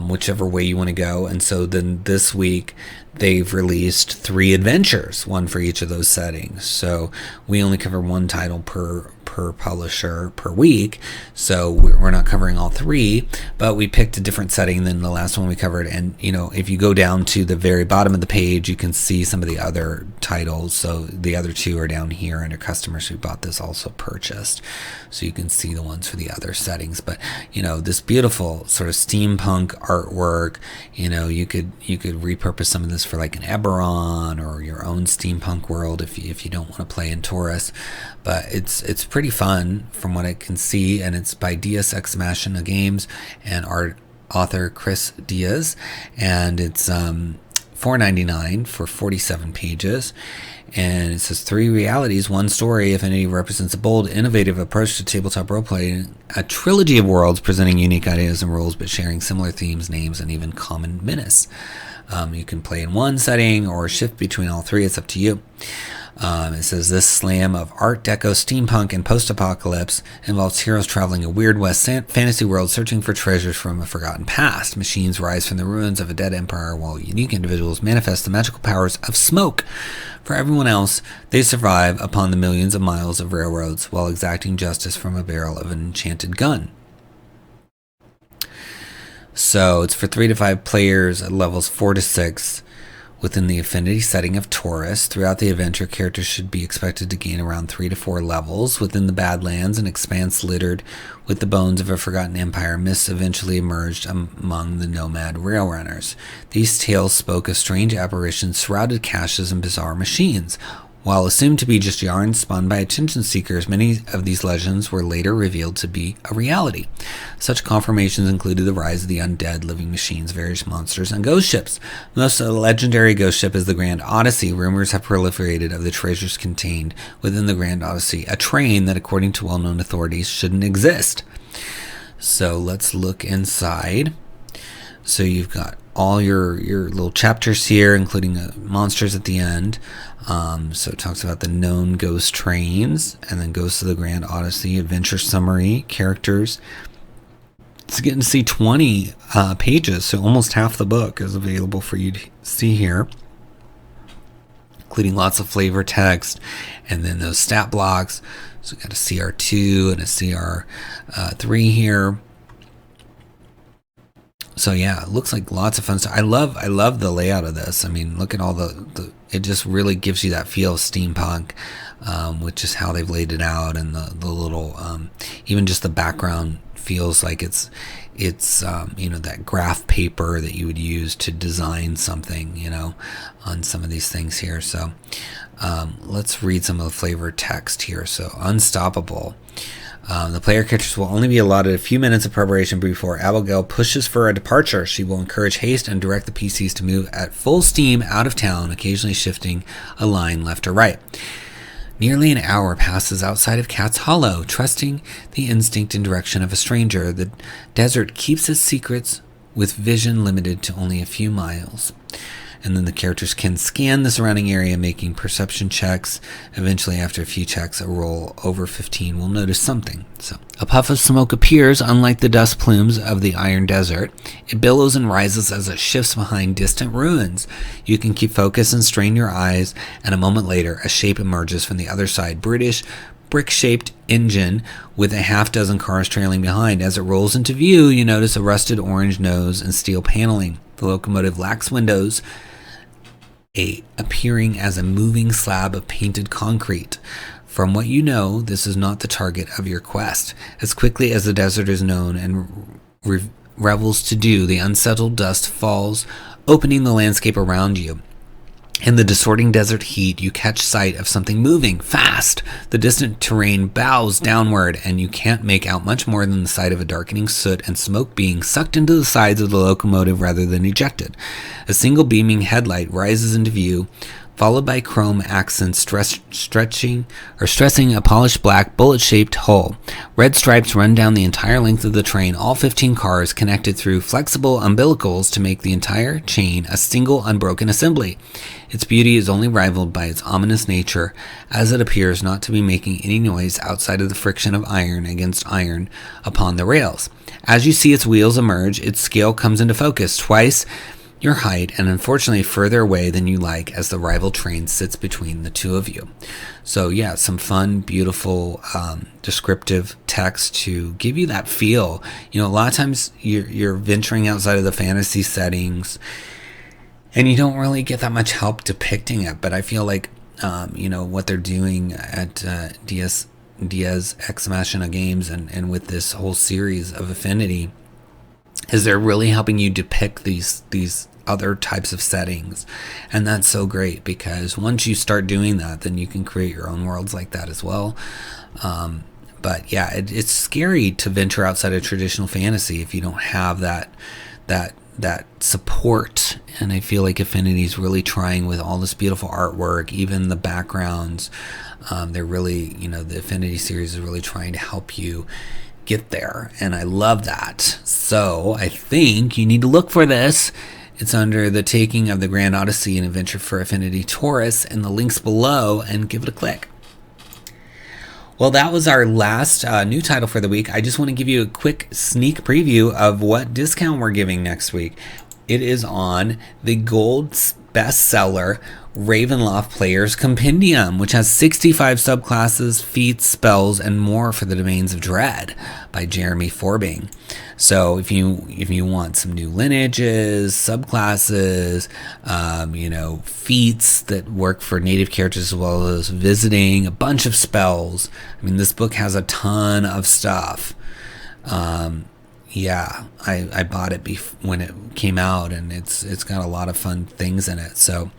whichever way you want to go. And so then this week they've released 3 adventures, one for each of those settings. So we only cover one title per per publisher per week, so we're not covering all 3, but we picked a different setting than the last one we covered. And if you go down to the very bottom of the page, you can see some of the other titles. So the other 2 are down here under customers who bought this also purchased, so you can see the ones for the other settings. But this beautiful sort of steampunk artwork, you could repurpose some of this for like an Eberron or your own steampunk world if you don't want to play in Taurus. But it's pretty fun from what I can see, and it's by Deus Ex Machina Games and author Chris Diaz, and it's $4.99 for 47 pages. And it says 3 realities, 1 story. Affinity represents a bold, innovative approach to tabletop roleplay, a trilogy of worlds presenting unique ideas and rules but sharing similar themes, names, and even common menace. You can play in one setting or shift between all 3. It's up to you. It says this slam of Art Deco, steampunk, and post-apocalypse involves heroes traveling a Weird West fantasy world searching for treasures from a forgotten past. Machines rise from the ruins of a dead empire, while unique individuals manifest the magical powers of smoke. For everyone else, they survive upon the millions of miles of railroads while exacting justice from a barrel of an enchanted gun. So it's for 3 to 5 players at levels 4 to 6. Within the affinity setting of Taurus, throughout the adventure, characters should be expected to gain around 3 to 4 levels. Within the Badlands, an expanse littered with the bones of a forgotten empire, mists eventually emerged among the nomad rail runners. These tales spoke of strange apparitions, shrouded caches, and bizarre machines. While assumed to be just yarns spun by attention seekers, many of these legends were later revealed to be a reality. Such confirmations included the rise of the undead, living machines, various monsters, and ghost ships. Most of the legendary ghost ship is the Grand Odyssey. Rumors have proliferated of the treasures contained within the Grand Odyssey, a train that, according to well-known authorities, shouldn't exist. So let's look inside. So you've got all your little chapters here, including monsters at the end. So it talks about the known ghost trains, and then goes to the Grand Odyssey, adventure summary, characters. It's getting to see 20 pages, so almost half the book is available for you to see here, including lots of flavor text, and then those stat blocks. So we've got a CR2 and a CR3 here. So yeah, it looks like lots of fun stuff. I love the layout of this. I mean, look at all the it just really gives you that feel of steampunk, with just how they've laid it out, and the little even just the background feels like it's that graph paper that you would use to design something, on some of these things here. So let's read some of the flavor text here. So Unstoppable. The player characters will only be allotted a few minutes of preparation before Abigail pushes for a departure. She will encourage haste and direct the PCs to move at full steam out of town, occasionally shifting a line left or right. Nearly an hour passes outside of Cat's Hollow, trusting the instinct and direction of a stranger. The desert keeps its secrets with vision limited to only a few miles. And then the characters can scan the surrounding area, making perception checks. Eventually, after a few checks, a roll over 15 will notice something. So, a puff of smoke appears, unlike the dust plumes of the Iron Desert. It billows and rises as it shifts behind distant ruins. You can keep focus and strain your eyes, and a moment later, a shape emerges from the other side. British brick-shaped engine with a half-dozen cars trailing behind. As it rolls into view, you notice a rusted orange nose and steel paneling. The locomotive lacks windows, appearing as a moving slab of painted concrete. From what you know, this is not the target of your quest. As quickly as the desert is known and revels to do, the unsettled dust falls, opening the landscape around you. In the distorting desert heat, you catch sight of something moving fast. The distant terrain bows downward, and you can't make out much more than the sight of a darkening soot and smoke being sucked into the sides of the locomotive rather than ejected. A single beaming headlight rises into view, followed by chrome accents stressing a polished black bullet-shaped hull. Red stripes run down the entire length of the train, all 15 cars connected through flexible umbilicals to make the entire chain a single unbroken assembly. Its beauty is only rivaled by its ominous nature, as it appears not to be making any noise outside of the friction of iron against iron upon the rails. As you see its wheels emerge, its scale comes into focus. Twice your height, and unfortunately further away than you like as the rival train sits between the two of you. So yeah, some fun, beautiful, descriptive text to give you that feel. You know, a lot of times you're venturing outside of the fantasy settings and you don't really get that much help depicting it, but I feel like, you know, what they're doing at 𝙤𝙤 𝙤𝙤 Games and with this whole series of Affinity is they're really helping you depict these other types of settings. And that's so great, because once you start doing that, then you can create your own worlds like that as well. But yeah, it's scary to venture outside of traditional fantasy if you don't have that support. And I feel like Affinity's really trying with all this beautiful artwork, even the backgrounds. They're really, you know, the Affinity series is really trying to help you get there, and I love that. So I think you need to look for this. It's under the Taking of the Grand Odyssey, an adventure for Affinity Taurus, and the links below, and give it a click. Well, that was our last new title for the week. I just want to give you a quick sneak preview of what discount we're giving next week. It is on the gold bestseller Ravenloft Player's Compendium, which has 65 subclasses, feats, spells, and more for the Domains of Dread by Jeremy Forbing. So if you want some new lineages, subclasses, you know, feats that work for native characters as well as visiting, a bunch of spells. I mean, this book has a ton of stuff. Yeah, I bought it when it came out, and it's got a lot of fun things in it. So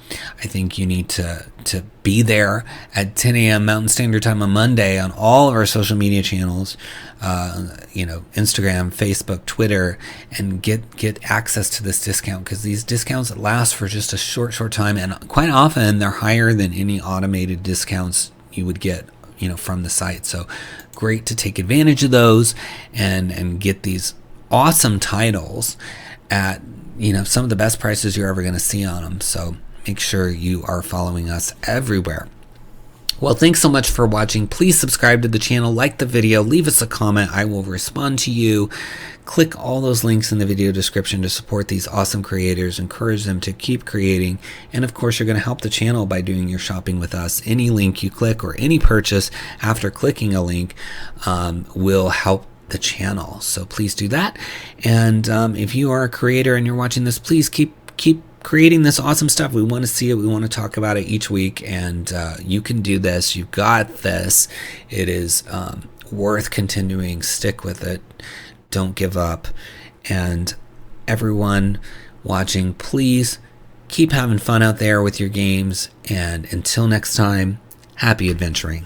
I think you need to be there at 10 a.m. Mountain Standard Time on Monday on all of our social media channels, you know, Instagram, Facebook, Twitter, and get access to this discount, because these discounts last for just a short time, and quite often they're higher than any automated discounts you would get, you know, from the site. So great to take advantage of those and get these awesome titles at, you know, some of the best prices you're ever going to see on them. So make sure you are following us everywhere. Well, thanks so much for watching. Please subscribe to the channel, like the video, leave us a comment. I will respond to you. Click all those links in the video description to support these awesome creators, encourage them to keep creating, and of course you're going to help the channel by doing your shopping with us. Any link you click or any purchase after clicking a link will help the channel, so please do that. And if you are a creator and you're watching this, please keep creating this awesome stuff. We want to see it. We want to talk about it each week, and you can do this. You've got this. It is worth continuing. Stick with it. Don't give up. And everyone watching, please keep having fun out there with your games, and until next time, happy adventuring.